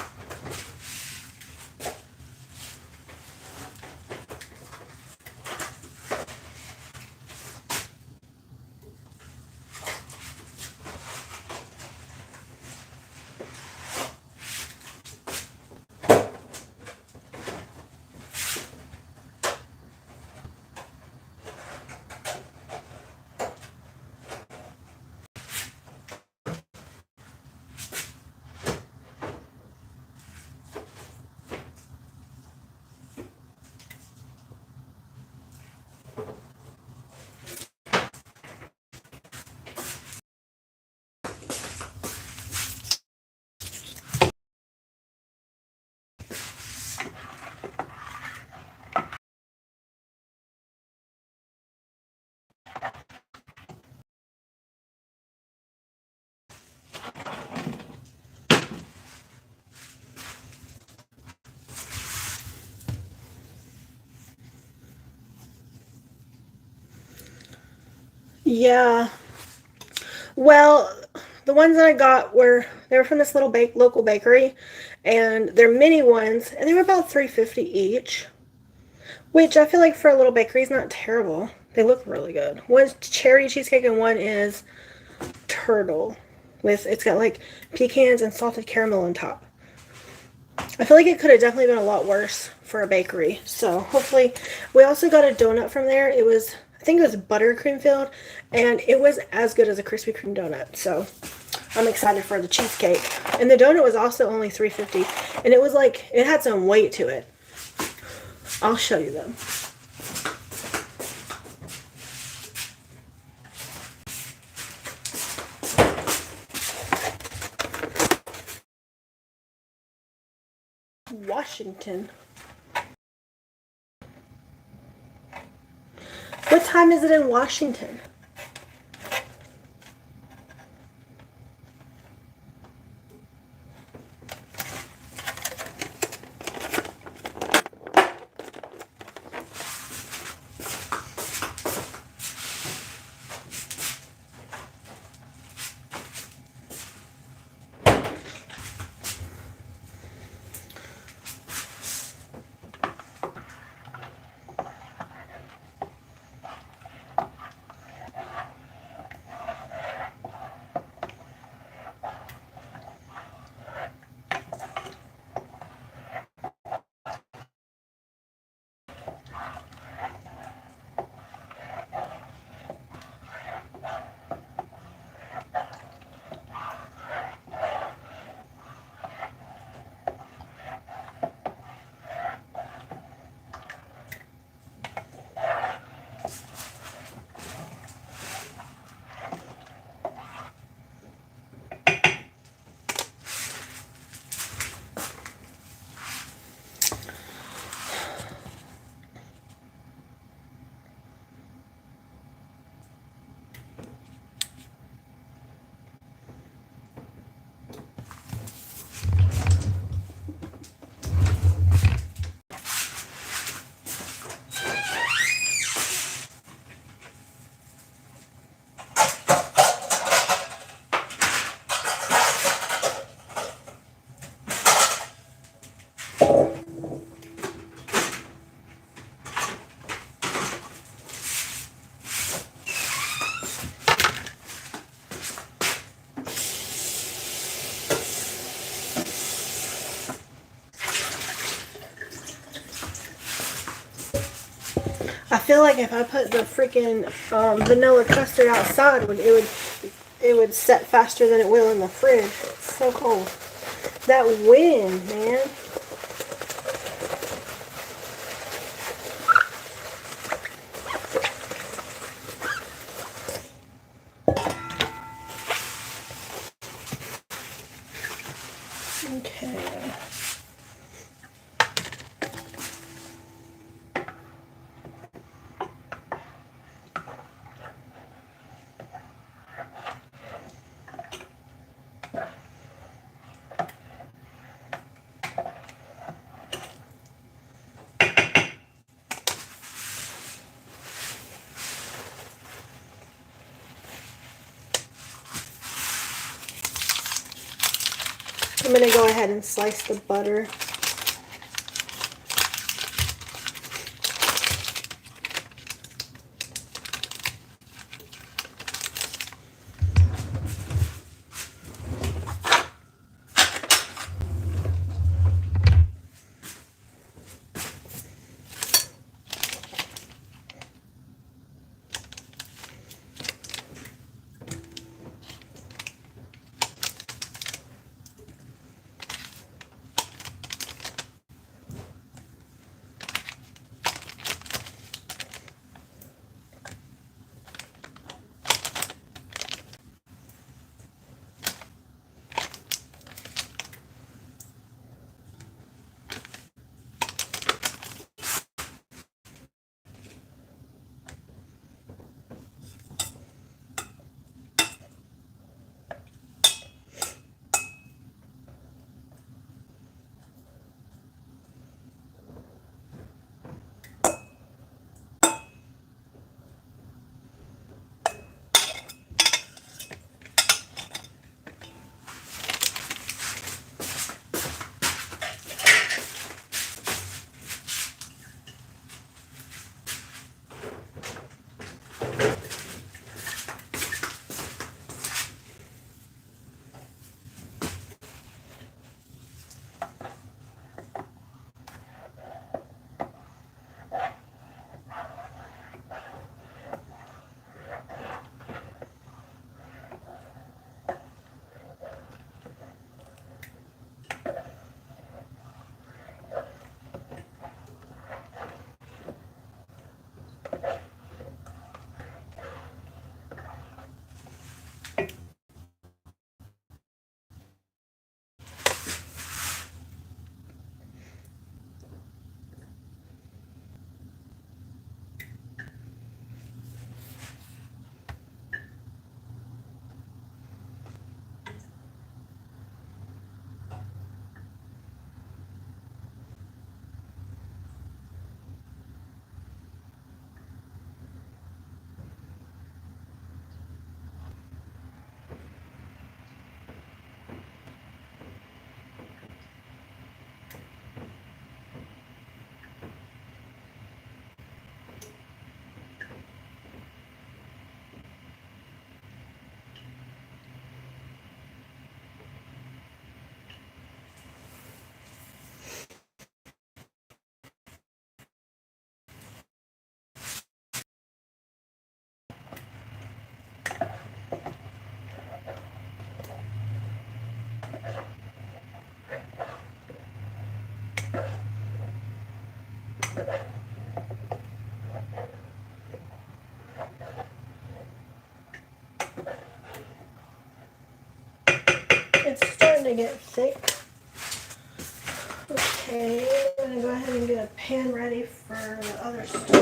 [SPEAKER 1] Yeah. Well, the ones that I got they were from this little local bakery, and they're mini ones, and they were about $3.50 each, which I feel like for a little bakery is not terrible. They look really good. One's cherry cheesecake and one is turtle it's got like pecans and salted caramel on top. I feel like it could have definitely been a lot worse for a bakery. So hopefully, we also got a donut from there. I think it was buttercream filled, and it was as good as a Krispy Kreme donut. So I'm excited for the cheesecake. And the donut was also only $3.50, and it was like, it had some weight to it. I'll show you them. Washington. What time is it in Washington? I feel like if I put the freaking vanilla custard outside, it would set faster than it will in the fridge. It's so cold. That wind, man. Okay. I'm going to go ahead and slice the butter. It's starting to get thick. Okay, I'm going to go ahead and get a pan ready for the other stuff.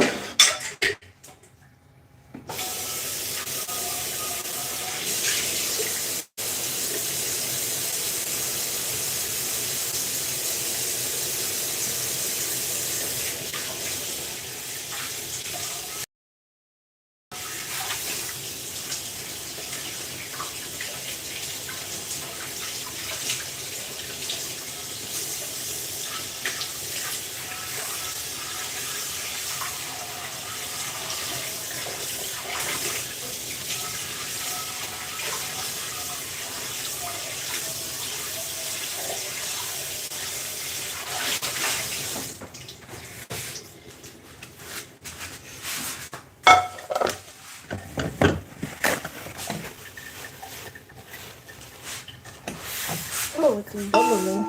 [SPEAKER 1] Oh, it's bubbling.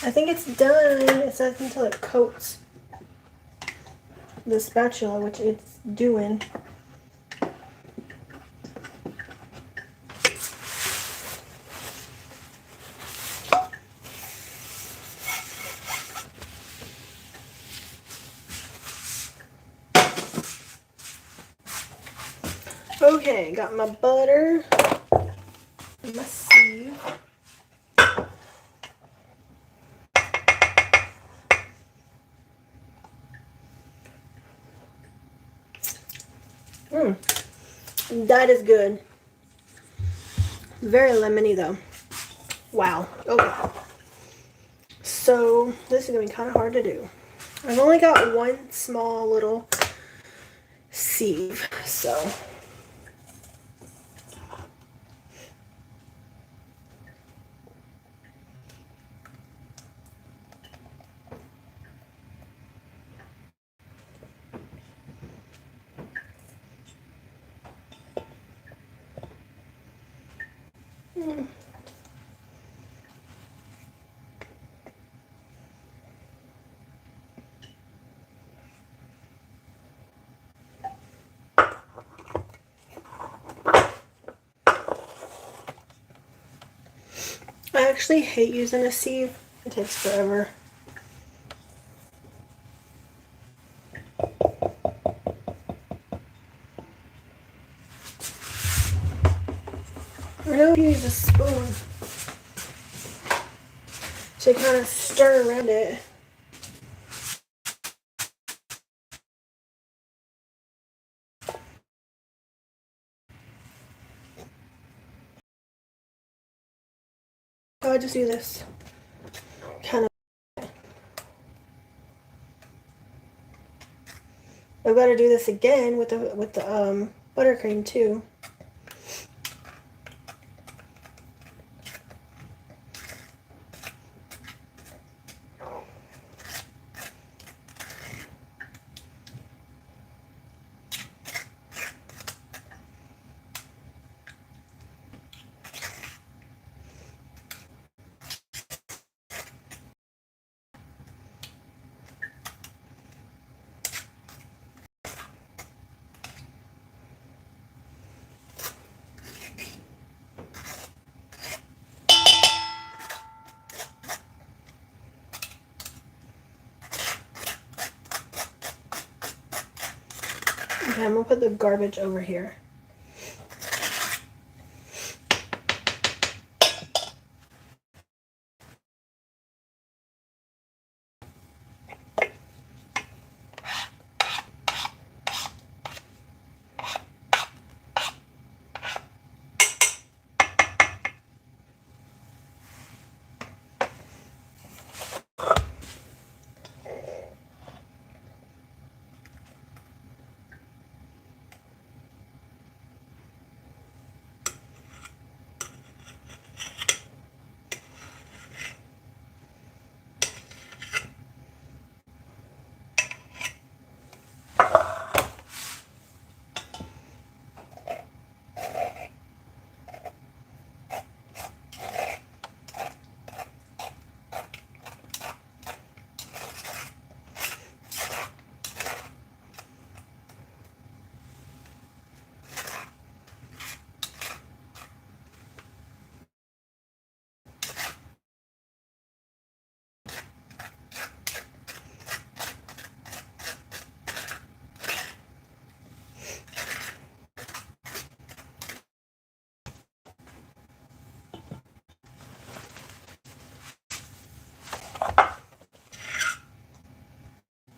[SPEAKER 1] I think it's done. It says until it coats the spatula, which it's doing. Okay, got my butter, my sieve. That is good. Very lemony though. Wow. Okay. So this is gonna be kind of hard to do. I've only got one small little sieve, so. I actually hate using a sieve. It takes forever. I know you use a spoon to kind of stir around it. So I just do this kind of. I've got to do this again with the buttercream too. Okay, I'm gonna put the garbage over here.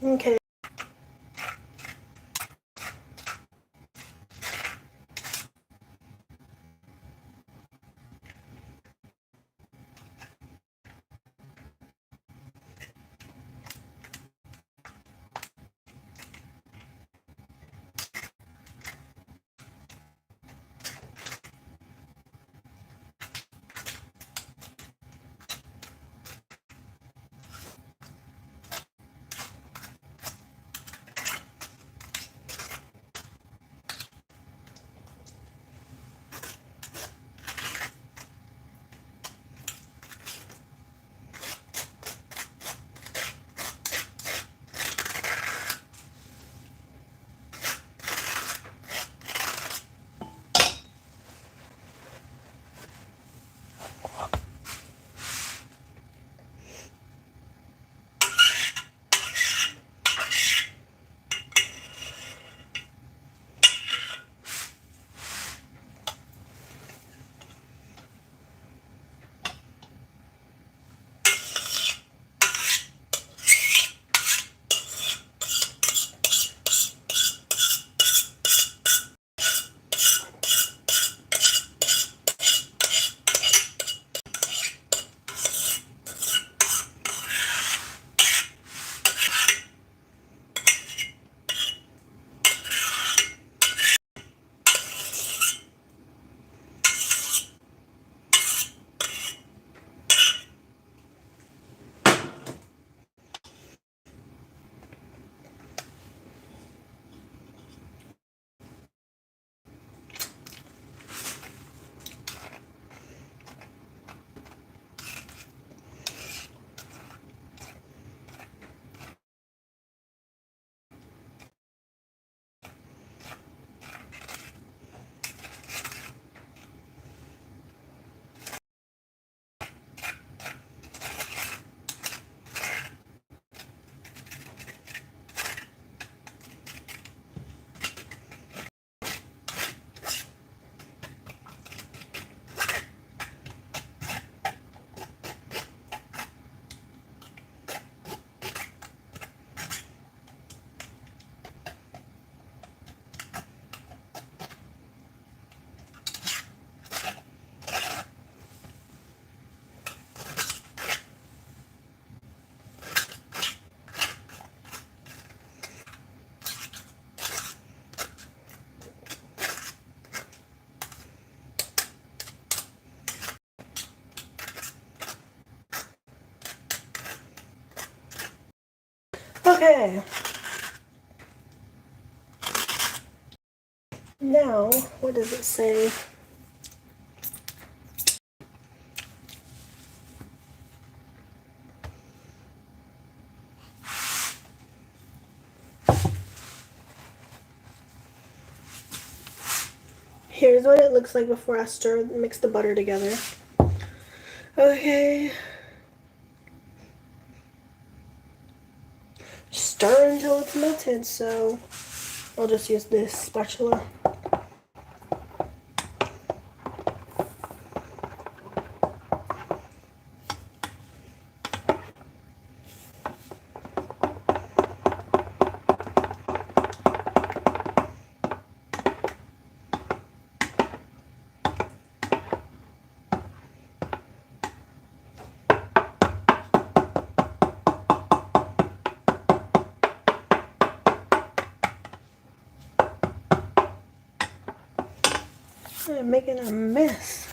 [SPEAKER 1] Okay. Okay. Now, what does it say? Here's what it looks like before I mix the butter together. Okay. Stir until it's melted, so I'll just use this spatula. I'm making a mess.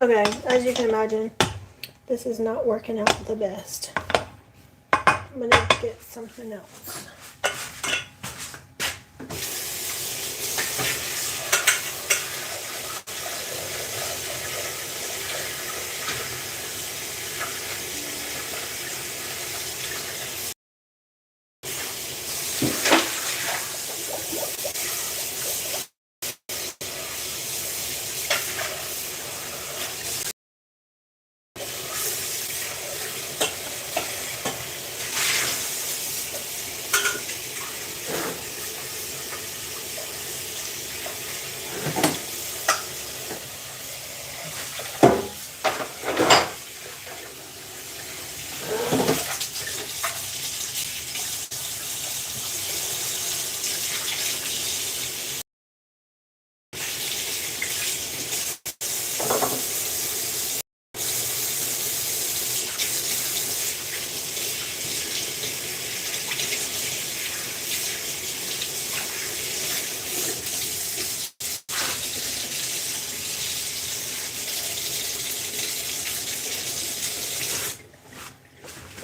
[SPEAKER 1] Okay, as you can imagine, this is not working out the best. I'm gonna get something else.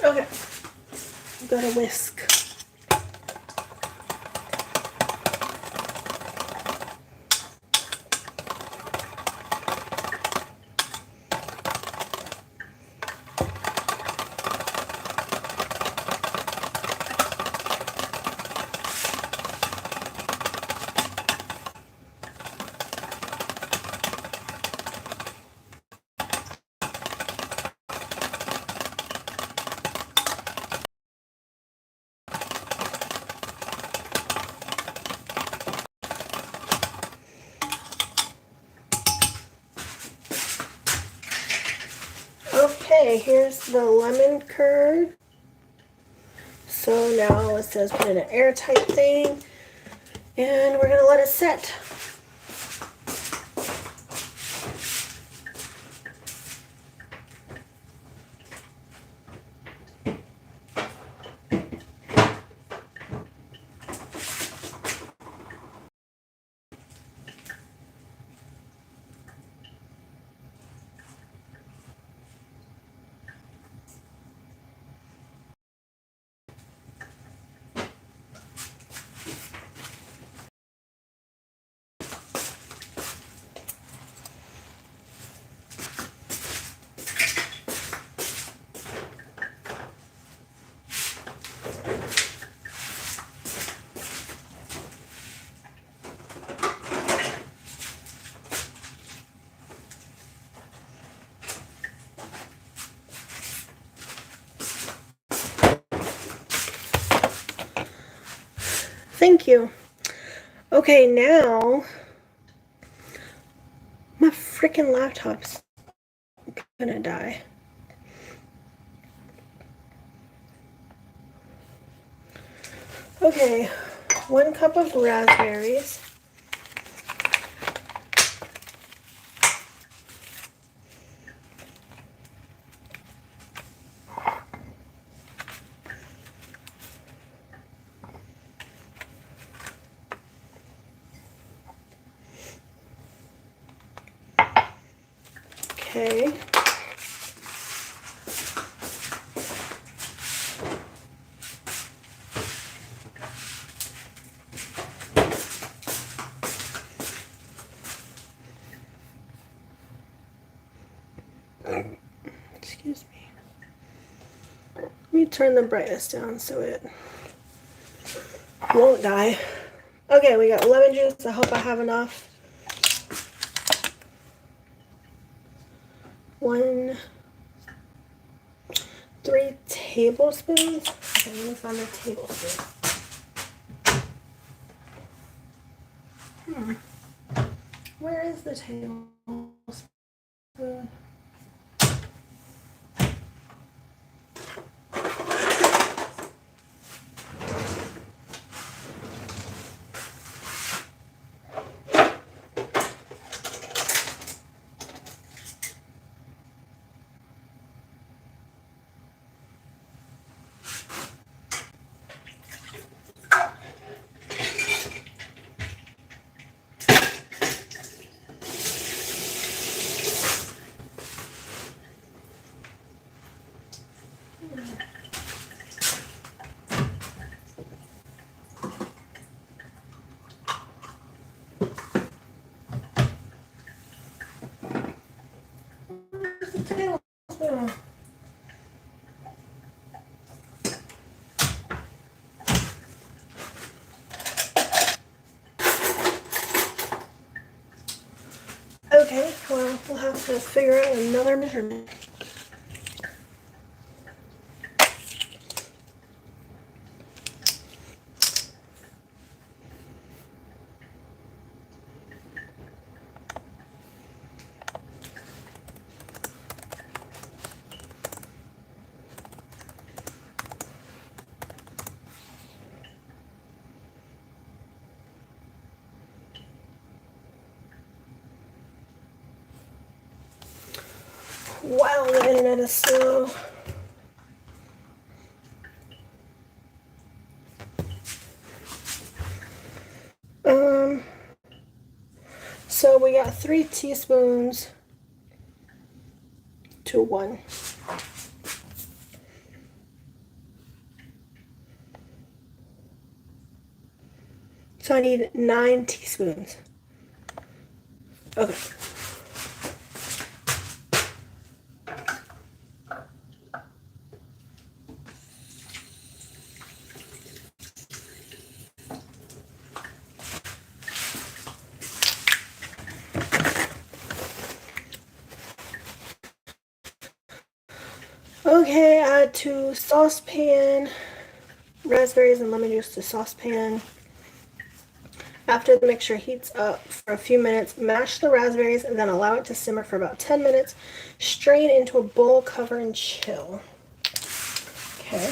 [SPEAKER 1] Okay, got a whisk. Okay, here's the lemon curd. So now it says put in an airtight thing, and we're gonna let it set. Thank you. Okay, now my freaking laptop's gonna die. Okay, 1 cup of raspberries. Okay. Excuse me. Let me turn the brightness down so it won't die. Okay, we got lemon juice. I hope I have enough. 3 tablespoons. Okay, let me find the tablespoon. Where is the tablespoon? Okay, well, we'll have to figure out another measurement. Wow, the internet is slow. So we got 3 teaspoons to 1. So I need 9 teaspoons. Okay. Okay, add to saucepan, raspberries and lemon juice to saucepan. After the mixture heats up for a few minutes, mash the raspberries and then allow it to simmer for about 10 minutes. Strain into a bowl, cover, and chill. Okay.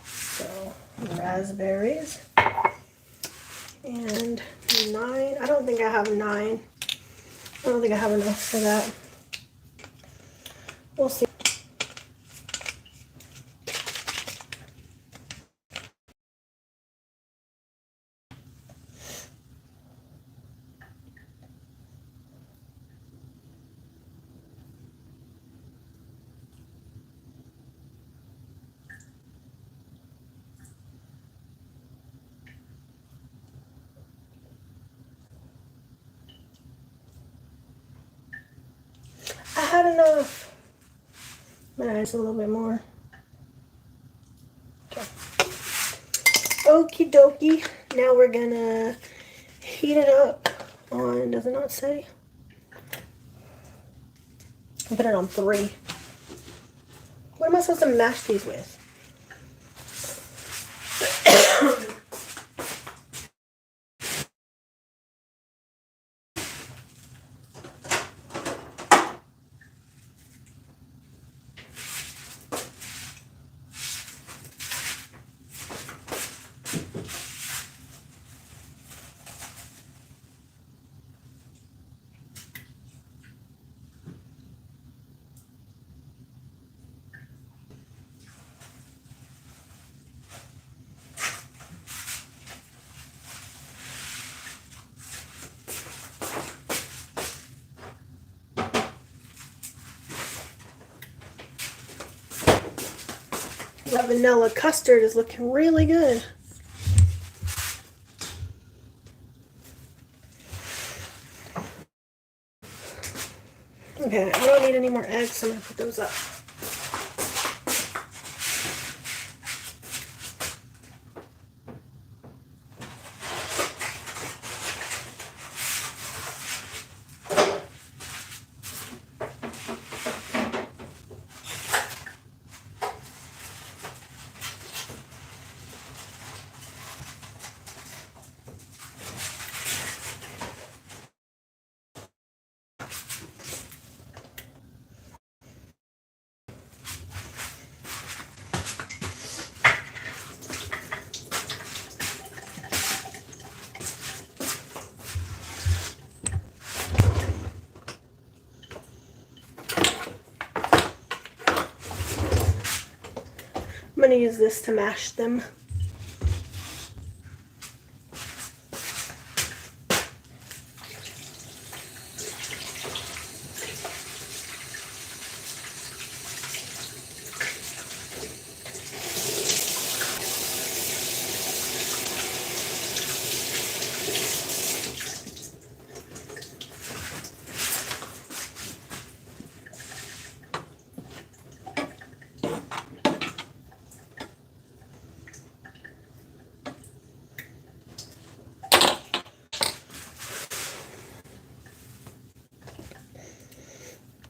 [SPEAKER 1] So, raspberries. And 9. I don't think I have 9. I don't think I have enough for that. We'll see. I had enough. Nice, a little bit more. Okay. Okie dokie. Now we're gonna heat it up on, does it not say? Put it on 3. What am I supposed to mash these with? That vanilla custard is looking really good. Okay, I don't need any more eggs, so I'm going to put those up. I'm going to use this to mash them.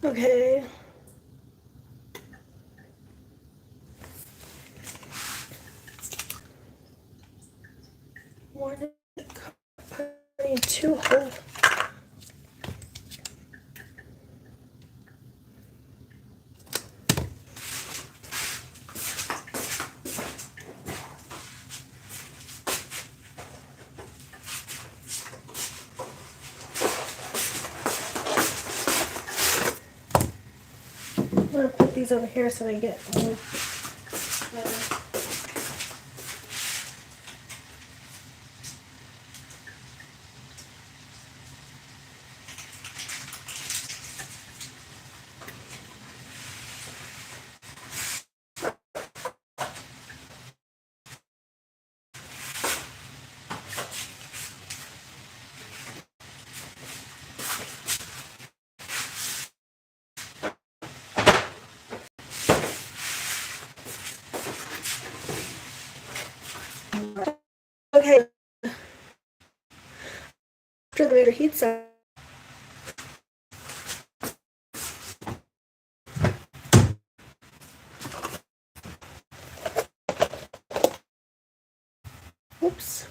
[SPEAKER 1] Okay. One cup. I need 2 whole. I'm going to put these over here so they get better. Okay. After the water heats up, oops.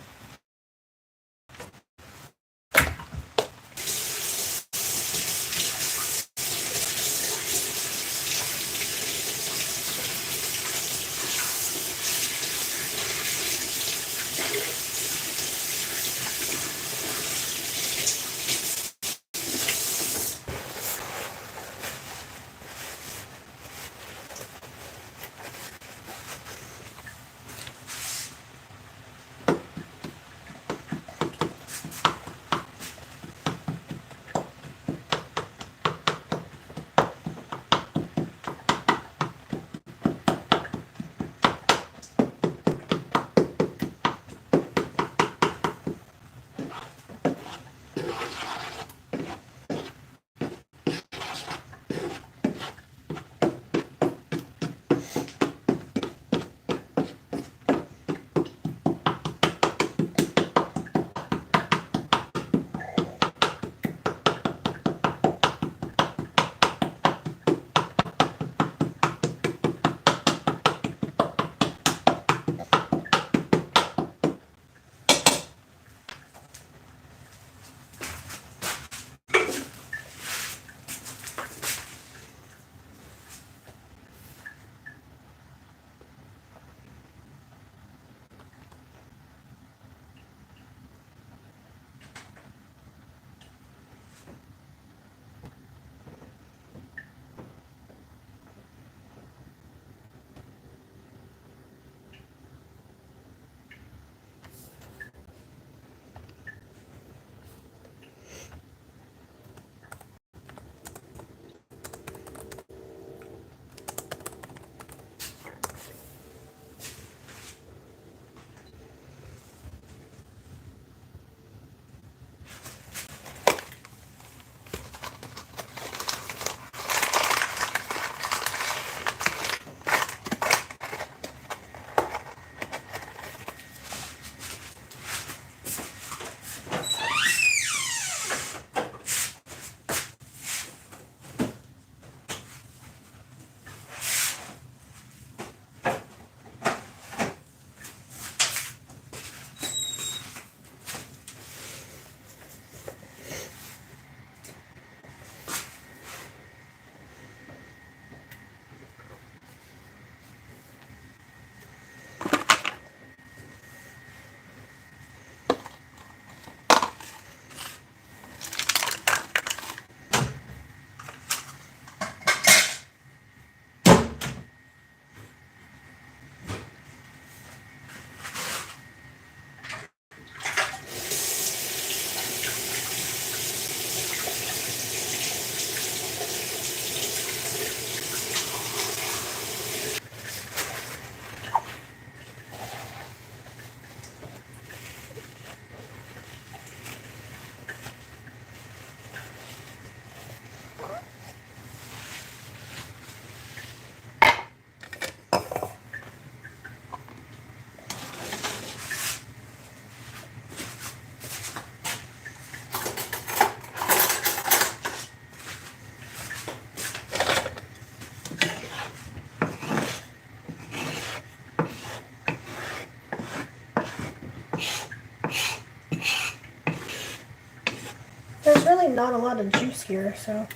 [SPEAKER 1] really not a lot of juice here, so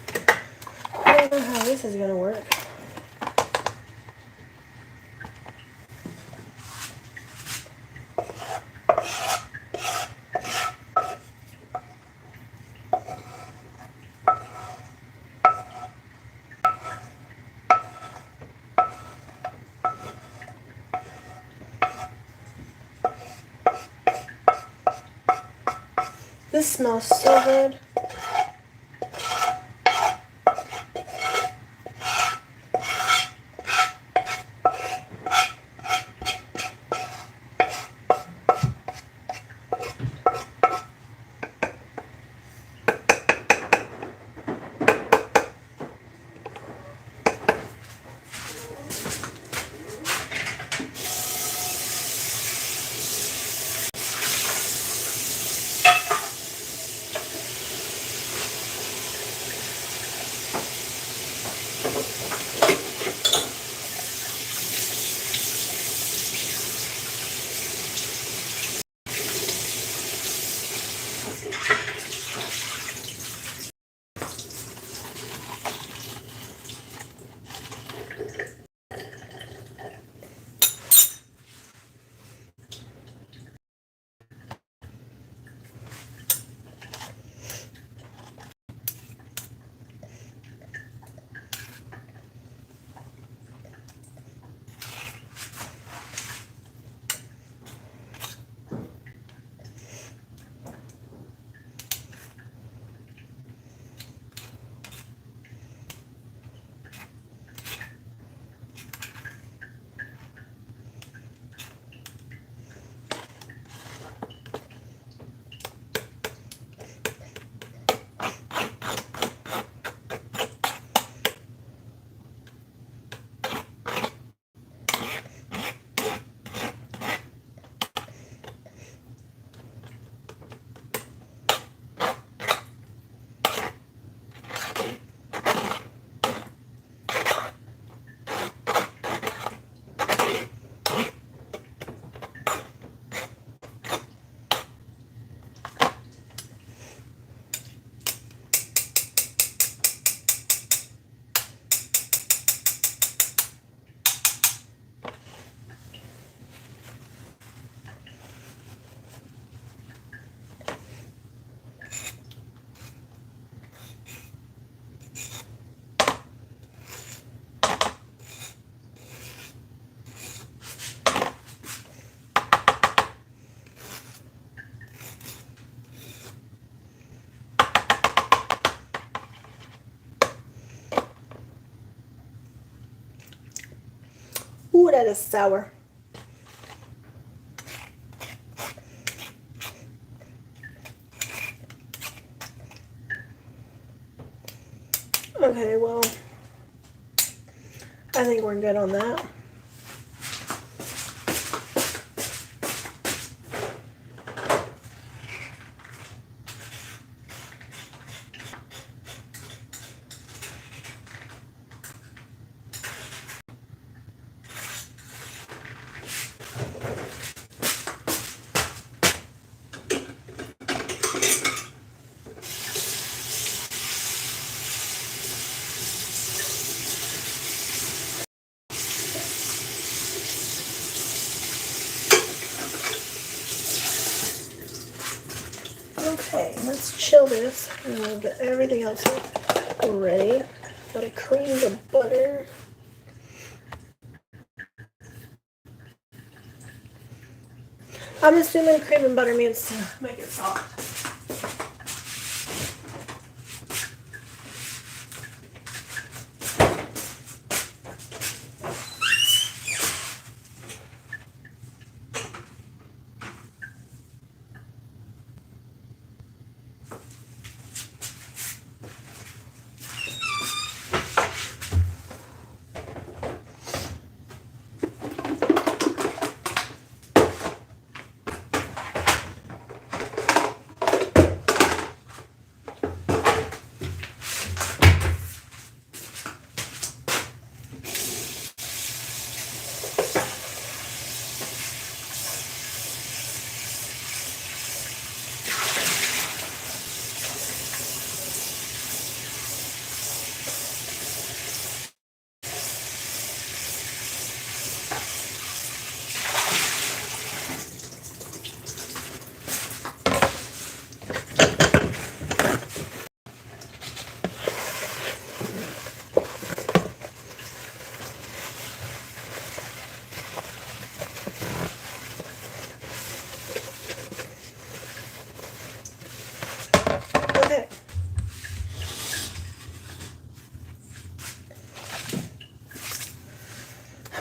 [SPEAKER 1] I don't know how this is going to work. This smells so good. Ooh, that is sour. Okay, well, I think we're good on that. Okay, let's chill this and we'll get everything else ready. Gotta cream the butter. I'm assuming cream and butter means to make it soft.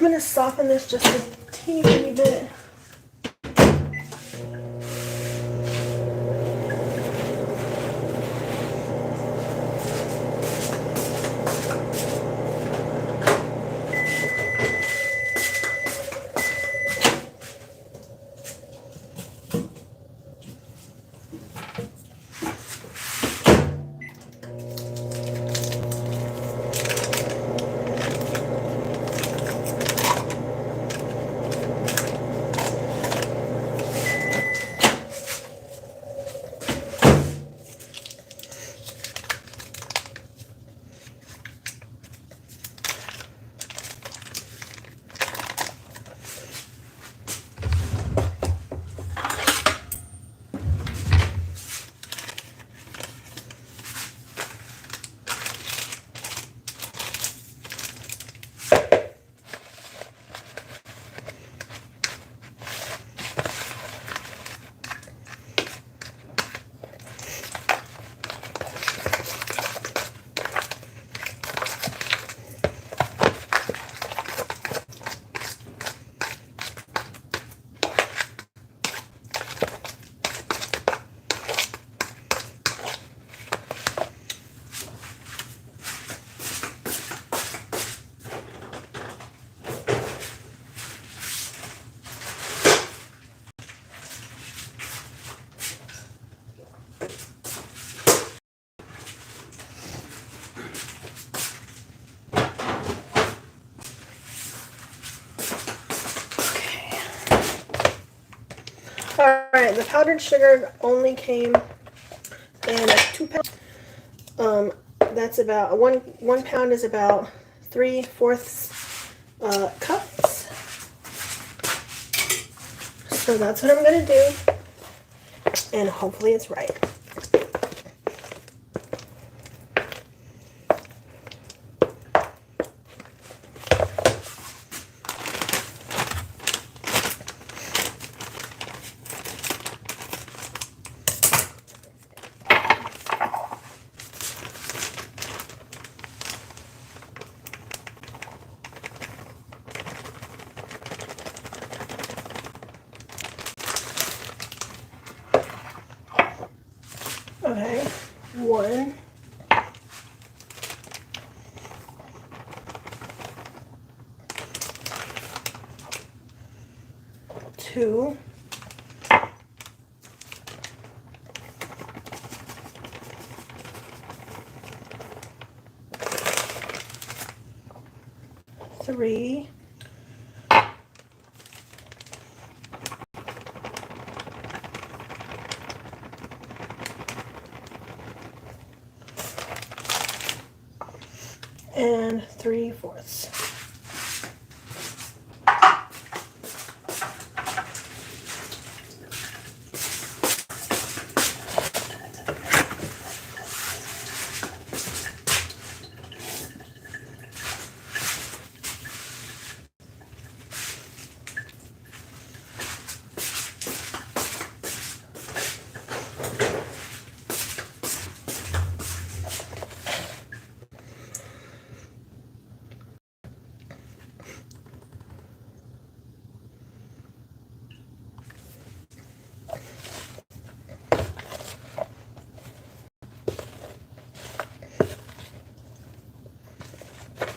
[SPEAKER 1] going to soften this just a teeny bit. Alright, the powdered sugar only came in 2 pounds. That's about one pound is about 3/4 cups. So that's what I'm gonna do, and hopefully it's right. Okay, 1, 2, 3, 3/4.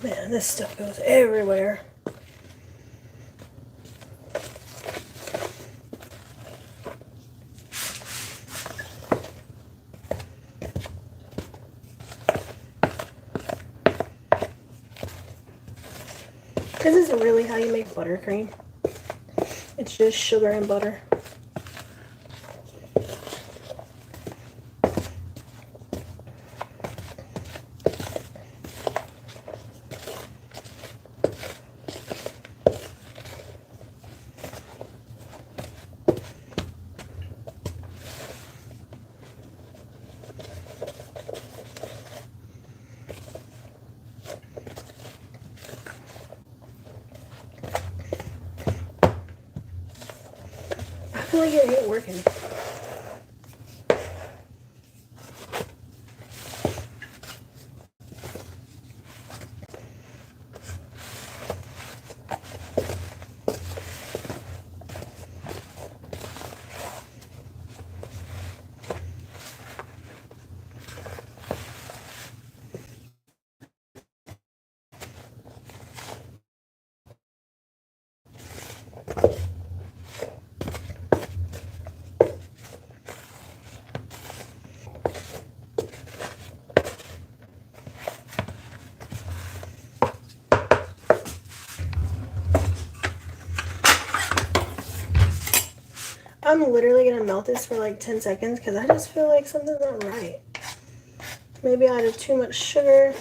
[SPEAKER 1] Man, this stuff goes everywhere. This isn't really how you make buttercream. It's just sugar and butter. I feel like it ain't working. I'm literally gonna melt this for like 10 seconds because I just feel like something's not right. Maybe I added too much sugar.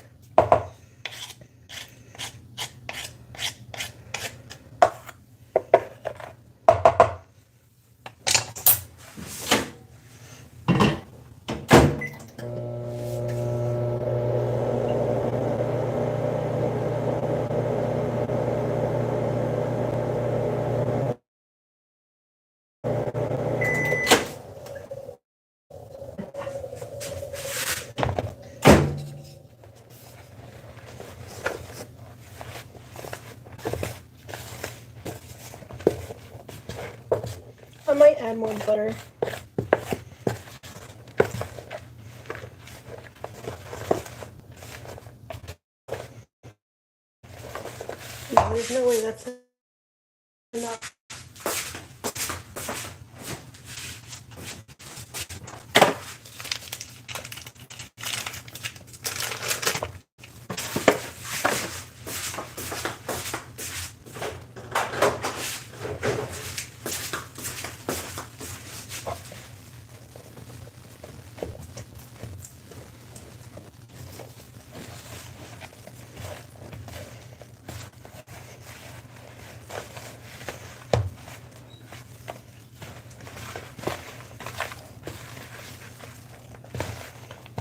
[SPEAKER 1] I might add more butter. No, there's no way that's enough.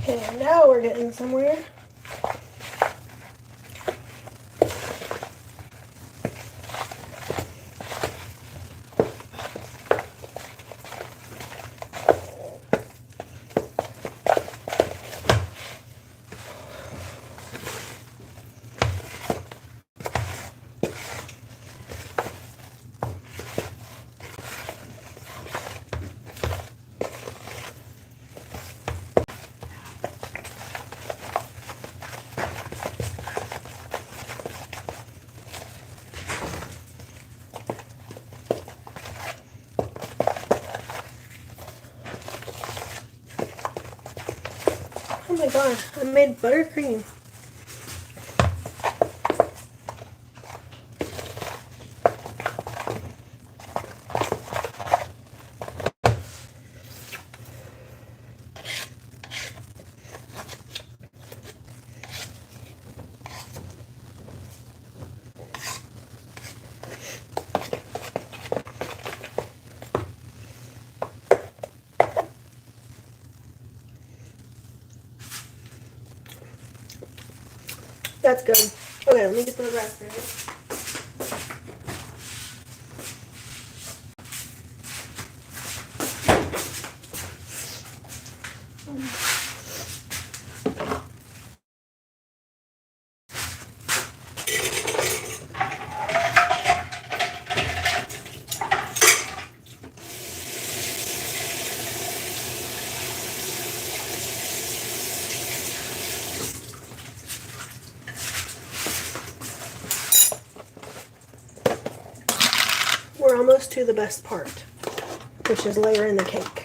[SPEAKER 1] Okay, now we're getting somewhere. Oh my god, I made buttercream. That's good. Okay, let me get the raspberries. We're almost to the best part, which is layering the cake.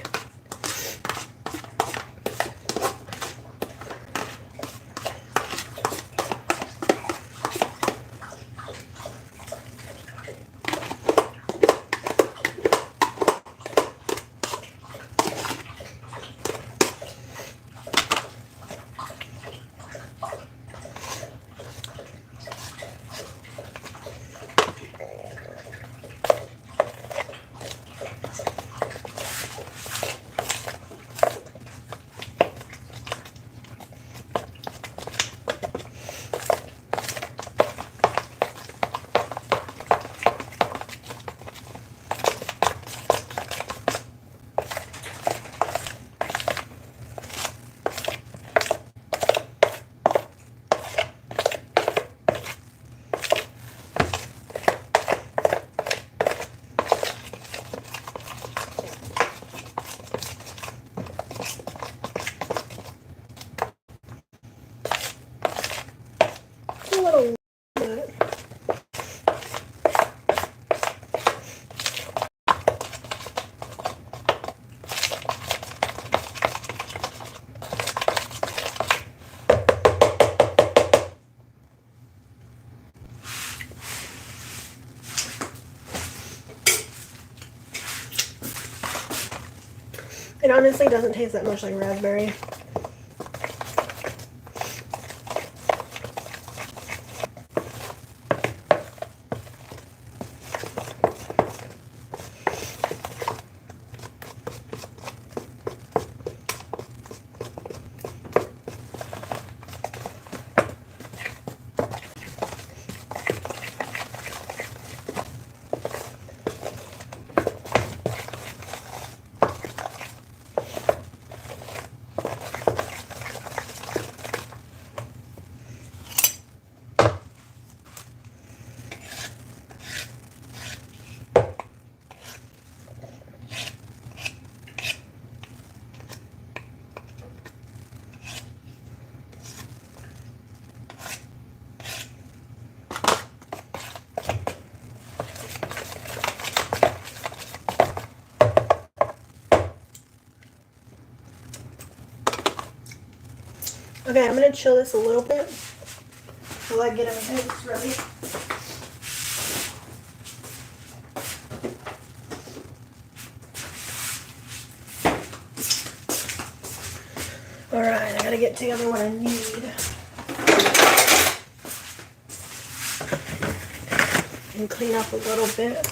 [SPEAKER 1] It honestly doesn't taste that much like raspberry. Okay, I'm going to chill this a little bit while I get everything ready. Alright, I gotta get together what I need. And clean up a little bit.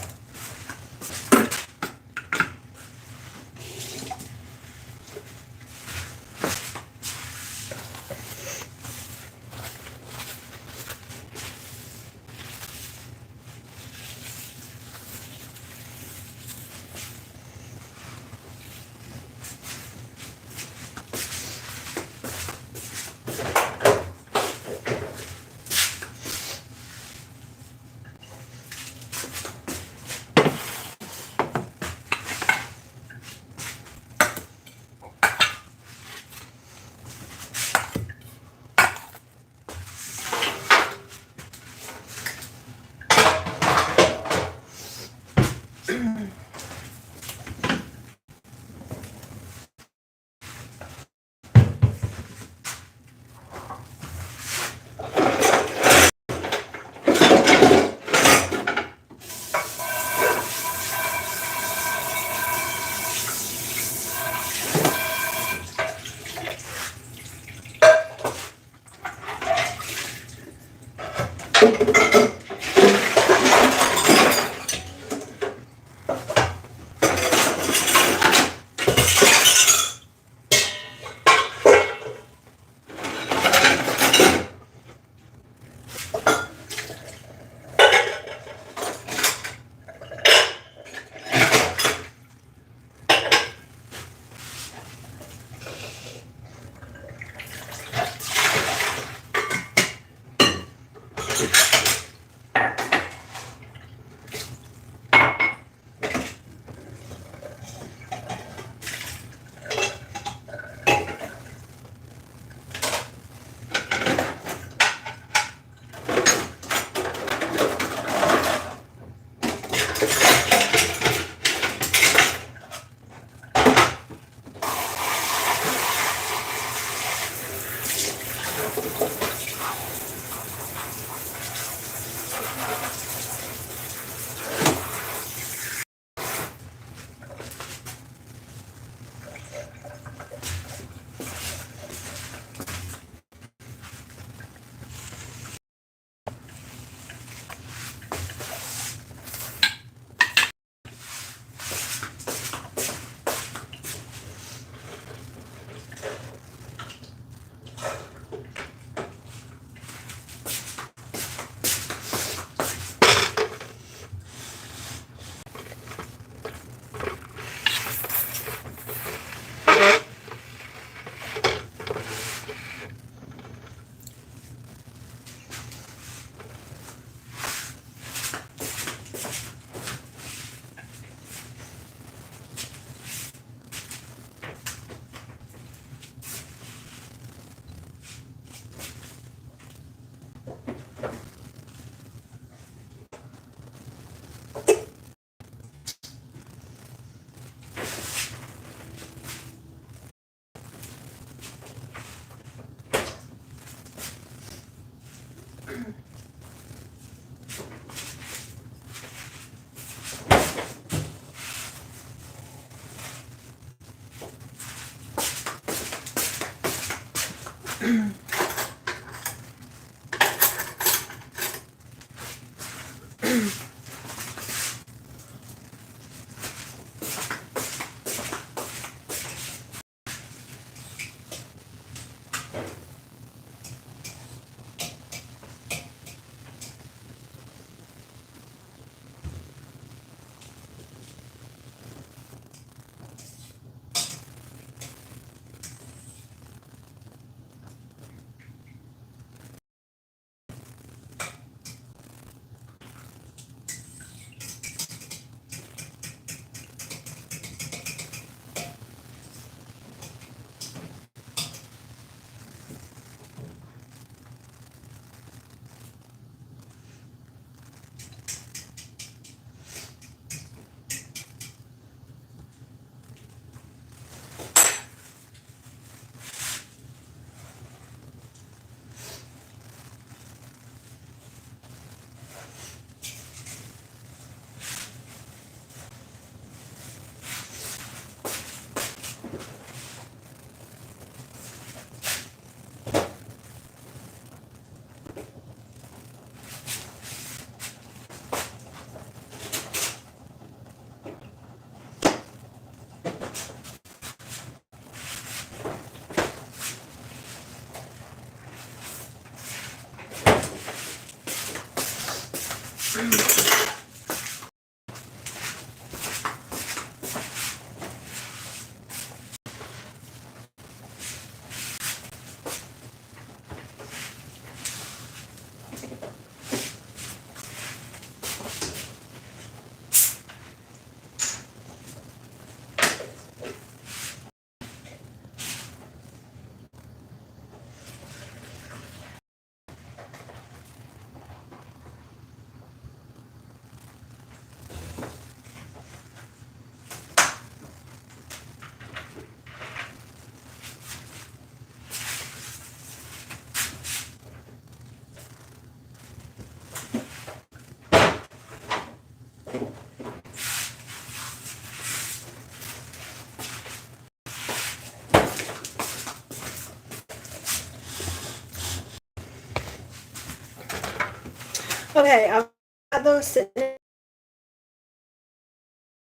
[SPEAKER 1] Okay, I've got those sitting there.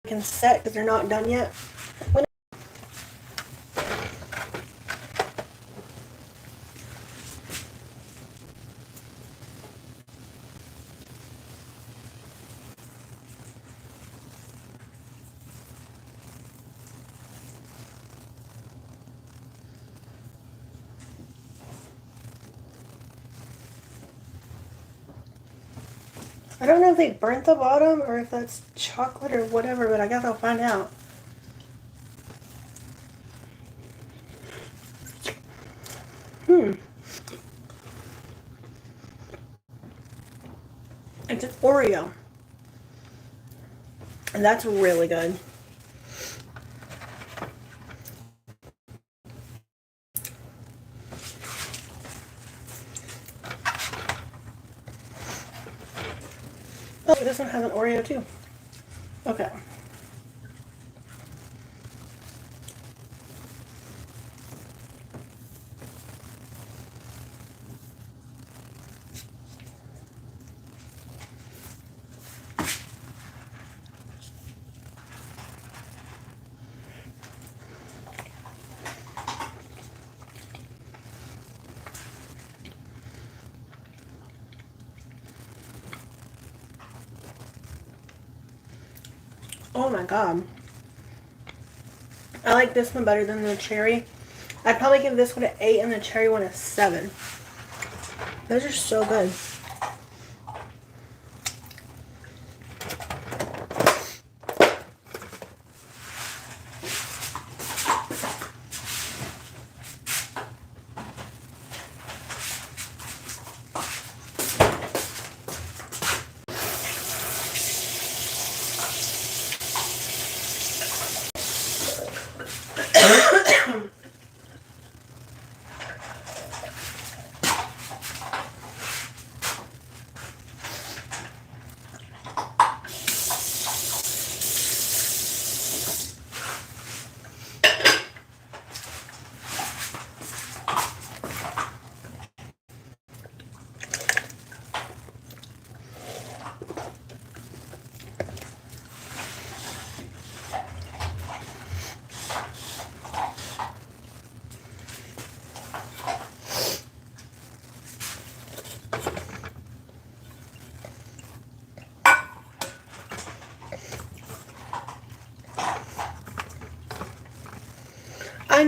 [SPEAKER 1] I can set because they're not done yet. I don't know if they burnt the bottom or if that's chocolate or whatever, but I guess I'll find out. It's an Oreo. And that's really good. Oh, this one has an Oreo too. Okay. Oh my god. I like this one better than the cherry. I'd probably give this one an 8 and the cherry one a 7. Those are so good.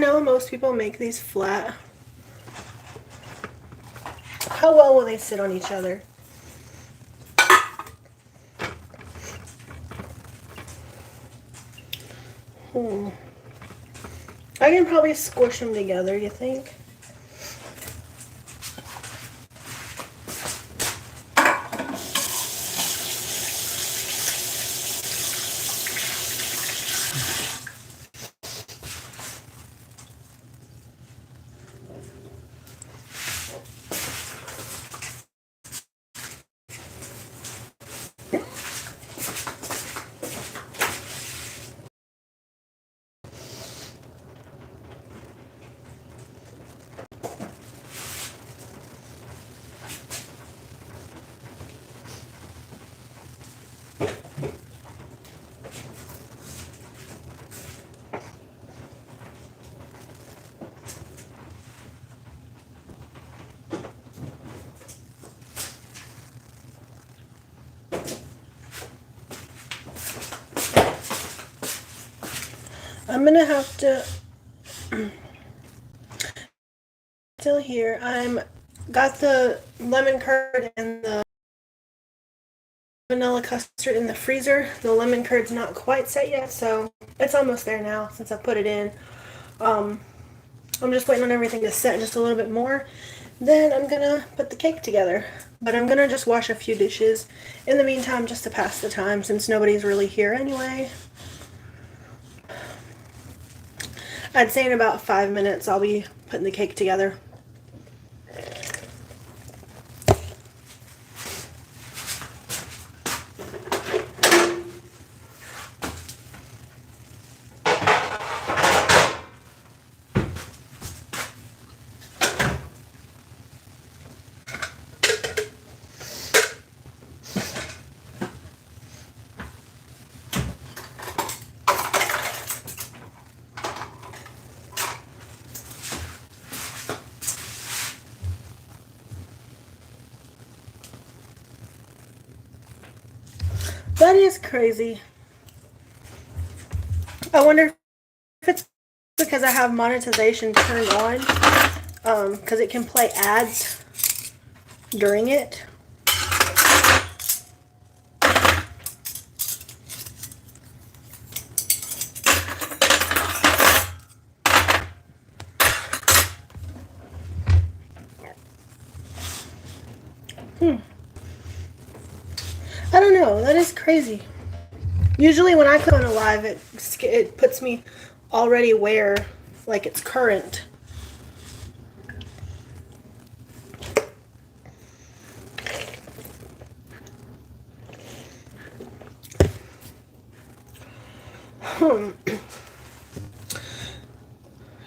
[SPEAKER 1] know most people make these flat. How well will they sit on each other? I can probably squish them together, you think? I'm gonna have to still here. I'm got the lemon curd and the vanilla custard in the freezer. The lemon curd's not quite set yet, so it's almost there now since I put it in. I'm just waiting on everything to set just a little bit more. Then I'm gonna put the cake together. But I'm gonna just wash a few dishes in the meantime just to pass the time since nobody's really here anyway. I'd say in about 5 minutes I'll be putting the cake together. That is crazy. I wonder if it's because I have monetization turned on, because it can play ads during it. I don't know. That is crazy. Usually when I click on a live, it puts me already where, like, it's current.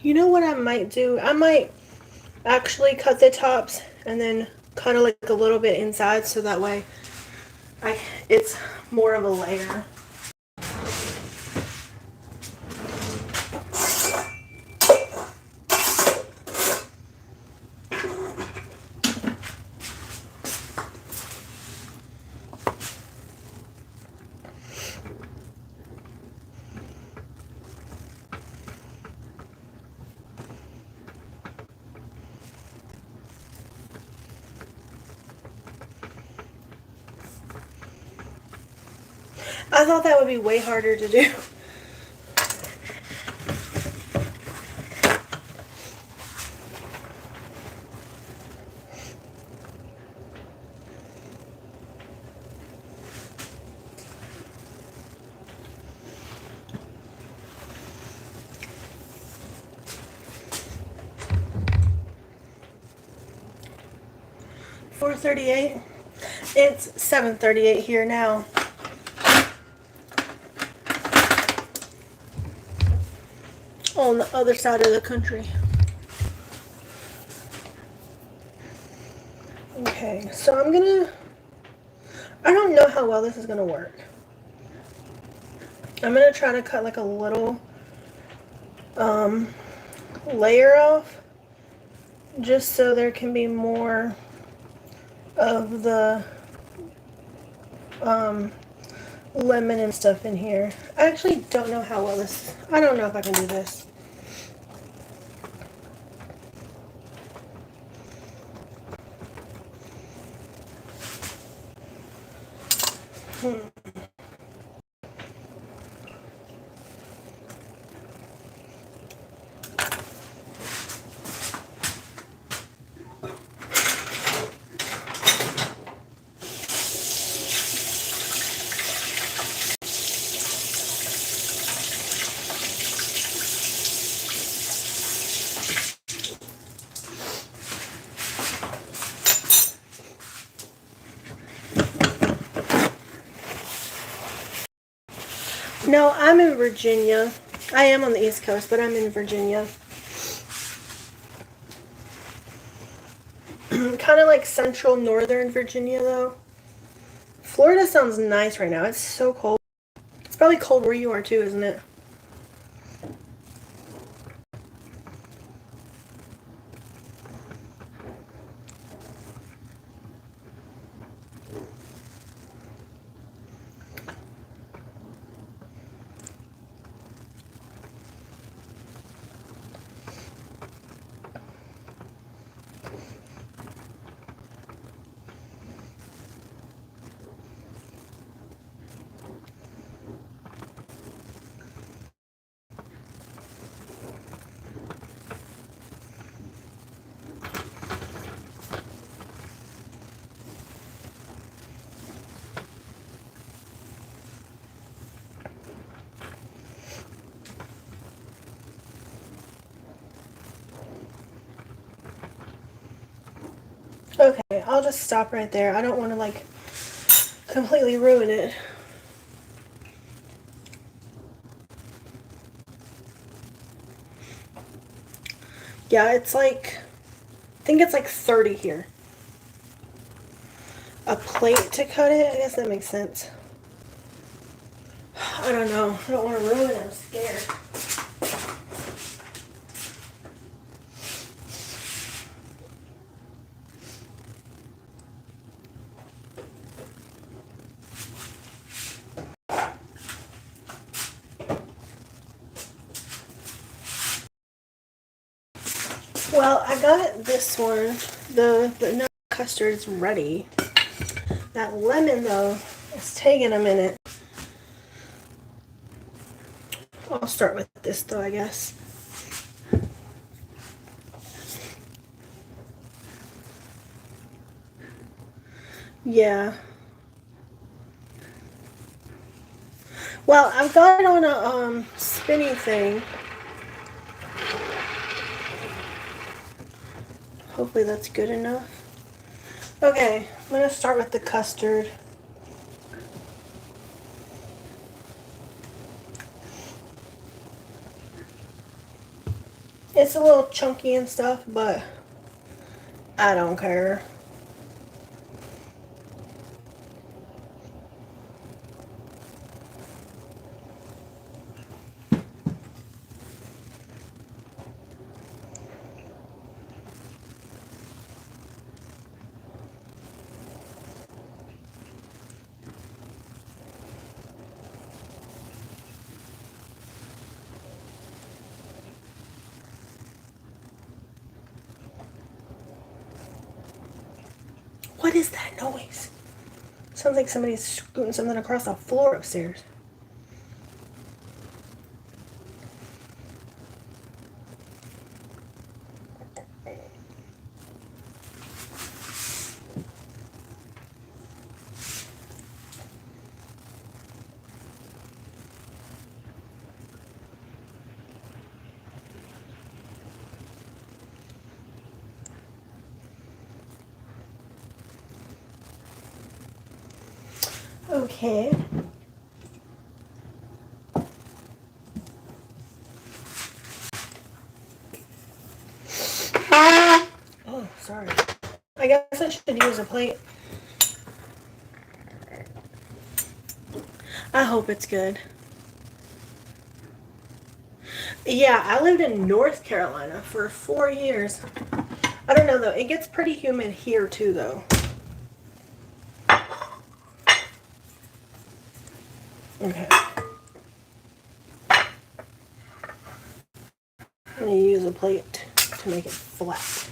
[SPEAKER 1] You know what I might do? I might actually cut the tops and then cut it like a little bit inside so that way it's more of a layer. I thought that would be way harder to do. $4.38. It's $7.38 here now. On the other side of the country. Okay, so I don't know how well this is gonna work. I'm gonna try to cut like a little layer off just so there can be more of the lemon and stuff in here. I actually don't know how well I don't know if I can do this. No, I'm in Virginia. I am on the East Coast, but I'm in Virginia. Kind of like central northern Virginia, though. Florida sounds nice right now. It's so cold. It's probably cold where you are, too, isn't it? Okay, I'll just stop right there. I don't want to, like, completely ruin it. Yeah, it's like, I think it's like 30 here. A plate to cut it? I guess that makes sense. I don't know. I don't want to ruin it. I'm scared. Well, I got this one. The custard's ready. That lemon, though, is taking a minute. I'll start with this, though, I guess. Yeah. Well, I've got it on a spinning thing. Hopefully that's good enough. Okay, I'm going to start with the custard. It's a little chunky and stuff, but I don't care. What is that noise? Sounds like somebody's scooting something across the floor upstairs. Okay. Oh, sorry. I guess I should use a plate. I hope it's good. Yeah, I lived in North Carolina for 4 years. I don't know, though. It gets pretty humid here, too, though. Okay. I'm going to use a plate to make it flat.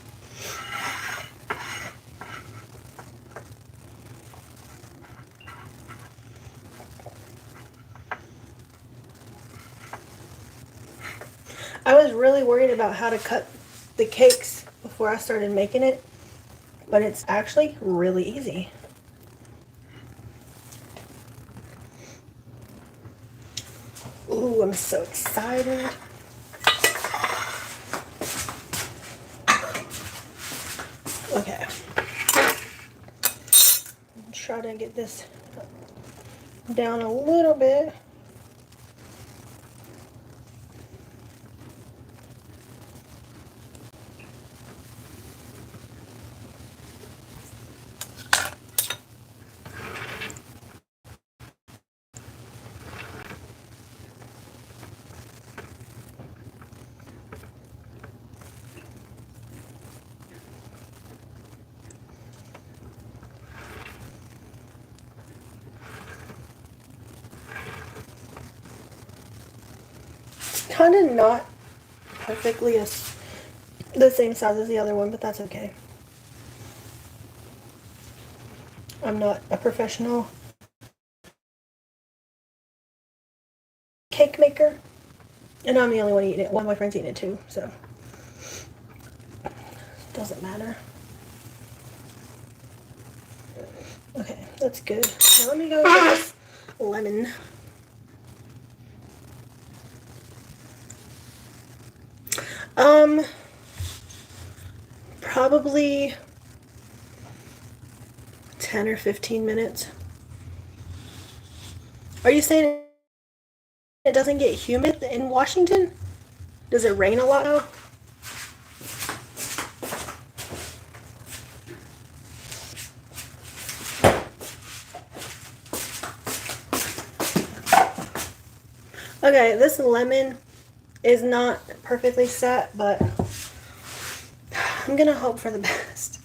[SPEAKER 1] I was really worried about how to cut the cakes before I started making it, but it's actually really easy. Ooh, I'm so excited. Okay. Try to get this down a little bit. Kind of not perfectly the same size as the other one, but that's okay. I'm not a professional cake maker, and I'm the only one eating it. One of my friends eating it too, so it doesn't matter. Okay, that's good. Now let me go with this lemon. Probably 10 or 15 minutes. Are you saying it doesn't get humid in Washington? Does it rain a lot though? Okay, this lemon is not perfectly set, but I'm gonna hope for the best.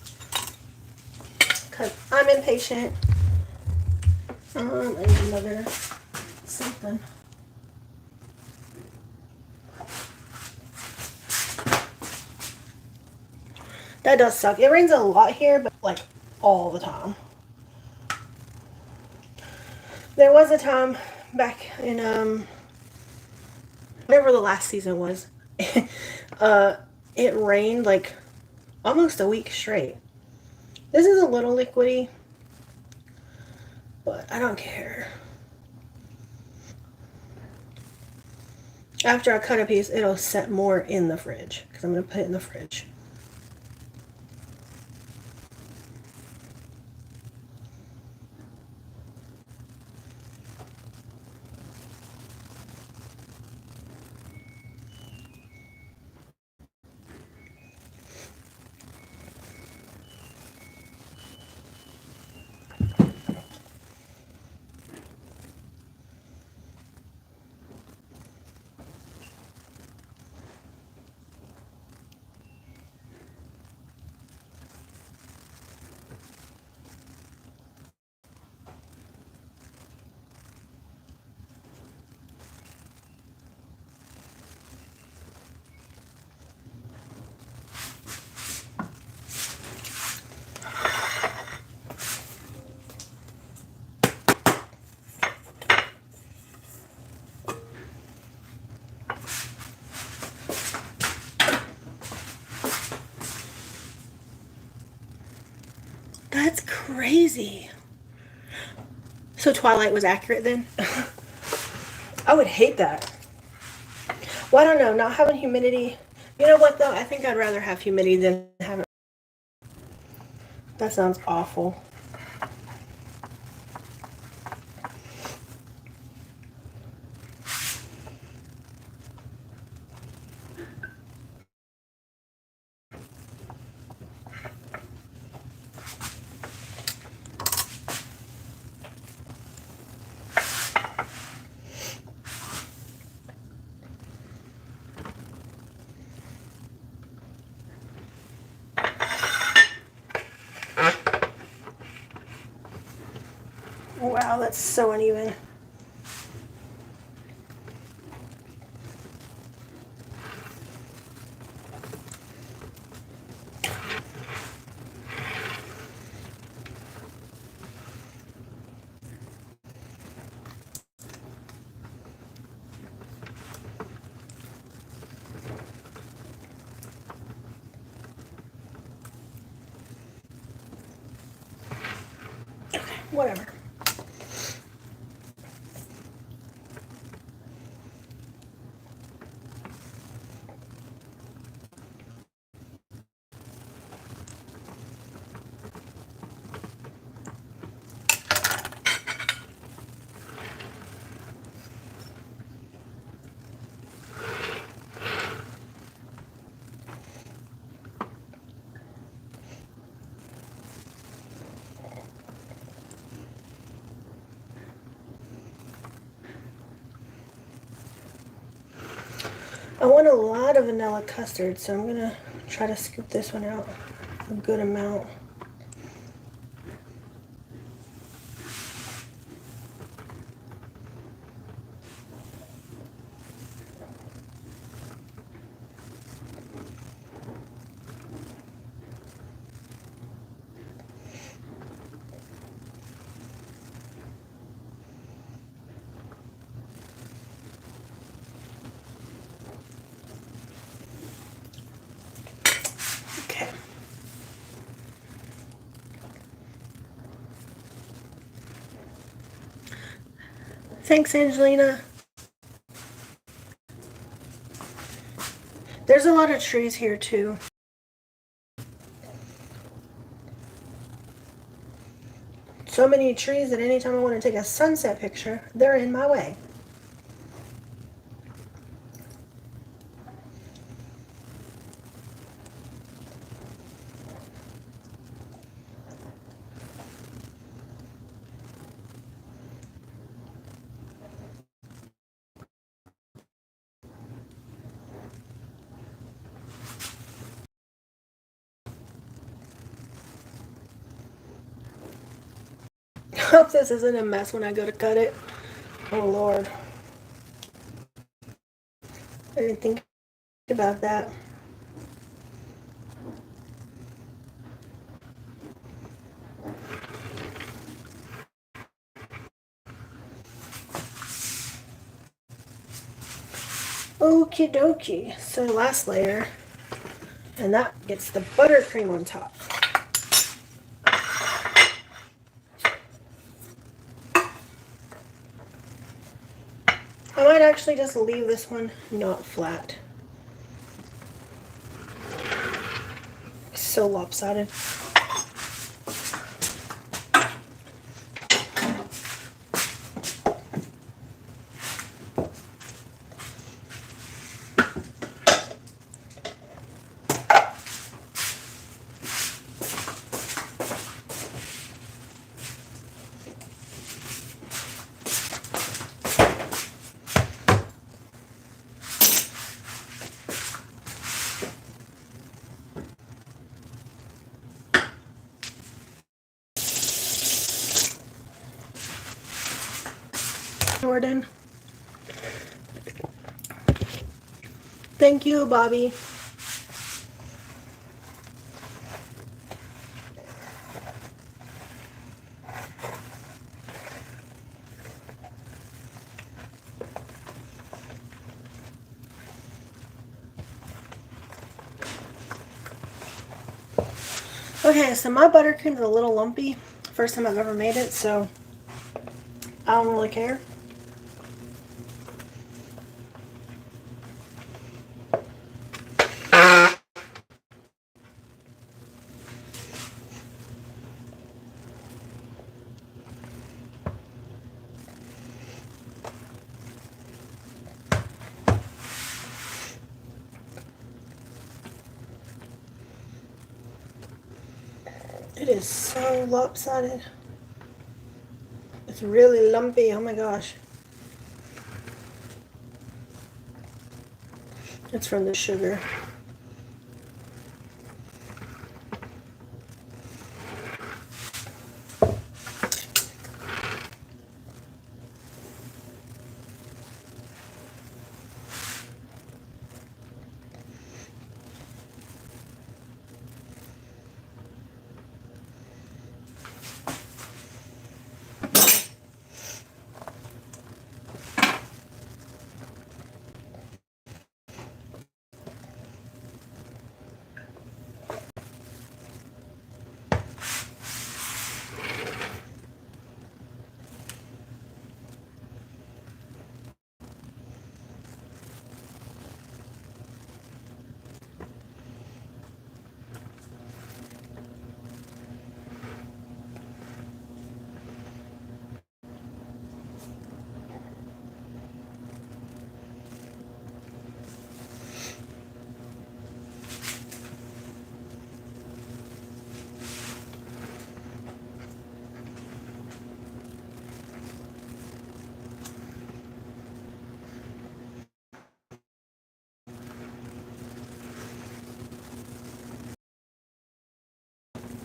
[SPEAKER 1] Because I'm impatient. I need another something. That does suck. It rains a lot here, but like all the time. There was a time back in whatever the last season was, it rained like almost a week straight. This is a little liquidy, but I don't care. After I cut a piece, it'll set more in the fridge because I'm going to put it in the fridge. That's crazy. So Twilight was accurate then? I would hate that. Well, I don't know. Not having humidity. You know what though? I think I'd rather have humidity than have it. That sounds awful. Wow, that's so uneven. whatever. I want a lot of vanilla custard, so I'm gonna try to scoop this one out a good amount. Okay. Thanks, Angelina. There's a lot of trees here too. So many trees that anytime I want to take a sunset picture, they're in my way. Hope this isn't a mess when I go to cut it. Oh Lord. I didn't think about that. Okie dokie. So last layer, and that gets the buttercream on top. I might actually just leave this one not flat. So lopsided. Jordan. Thank you, Bobby. Okay, so my buttercream is a little lumpy. First time I've ever made it, so I don't really care. It is so lopsided. It's really lumpy. Oh my gosh. It's from the sugar.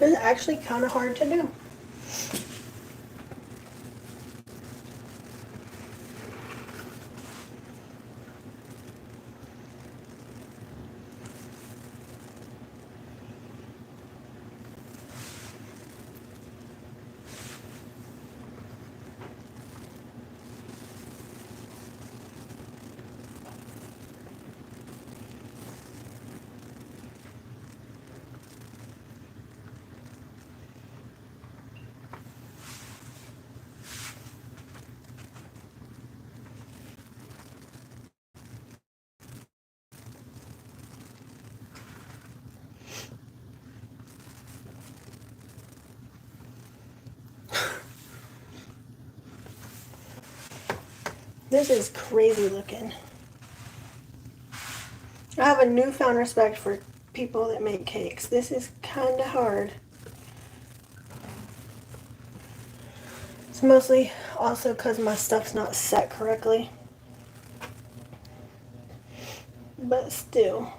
[SPEAKER 1] It's actually kind of hard to do. This is crazy looking. I have a newfound respect for people that make cakes. This is kind of hard. It's mostly also because my stuff's not set correctly. But still.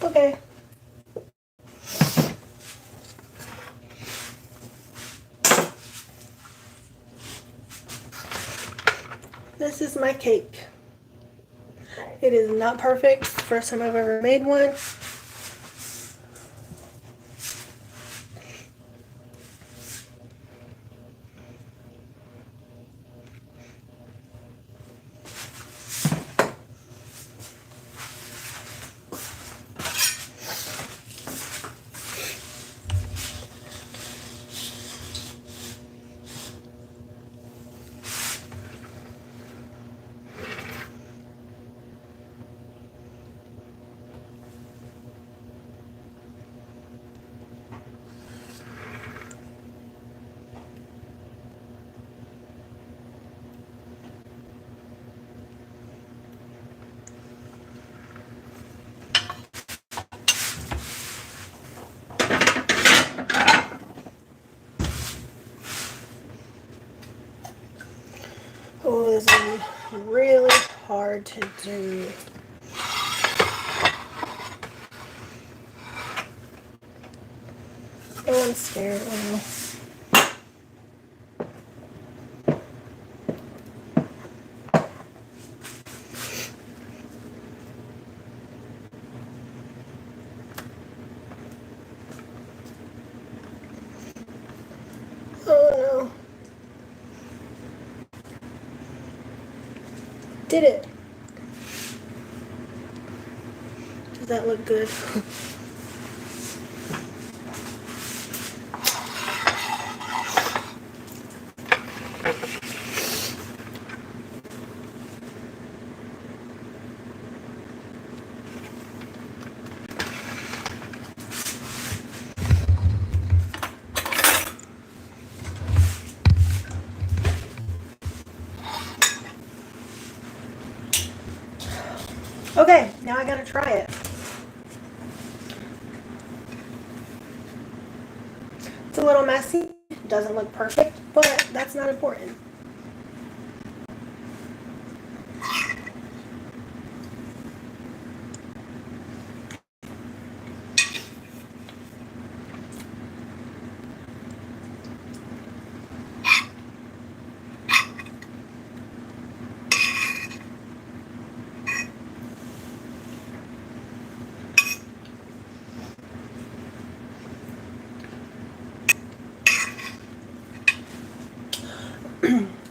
[SPEAKER 1] Okay. This is my cake. It is not perfect. First time I've ever made one. Oh, this is really hard to do. Oh, I'm scared. Oh, no. did it. Does that look good? Okay, now I gotta try it. It's a little messy, doesn't look perfect, but that's not important.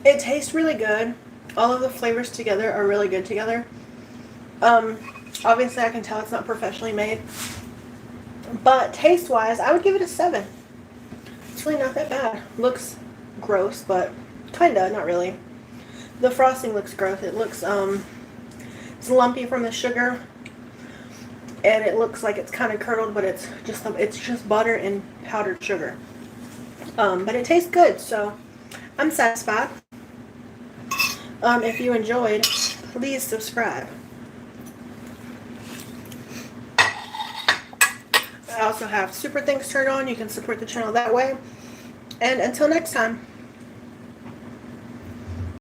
[SPEAKER 1] It tastes really good. All of the flavors together are really good together. Obviously I can tell it's not professionally made. But taste-wise, I would give it a 7. It's really not that bad. Looks gross, but kinda, not really. The frosting looks gross. It looks, it's lumpy from the sugar. And it looks like it's kind of curdled, but it's just butter and powdered sugar. But it tastes good, so I'm satisfied. If you enjoyed, please subscribe. I also have super thanks turned on. You can support the channel that way. And until next time.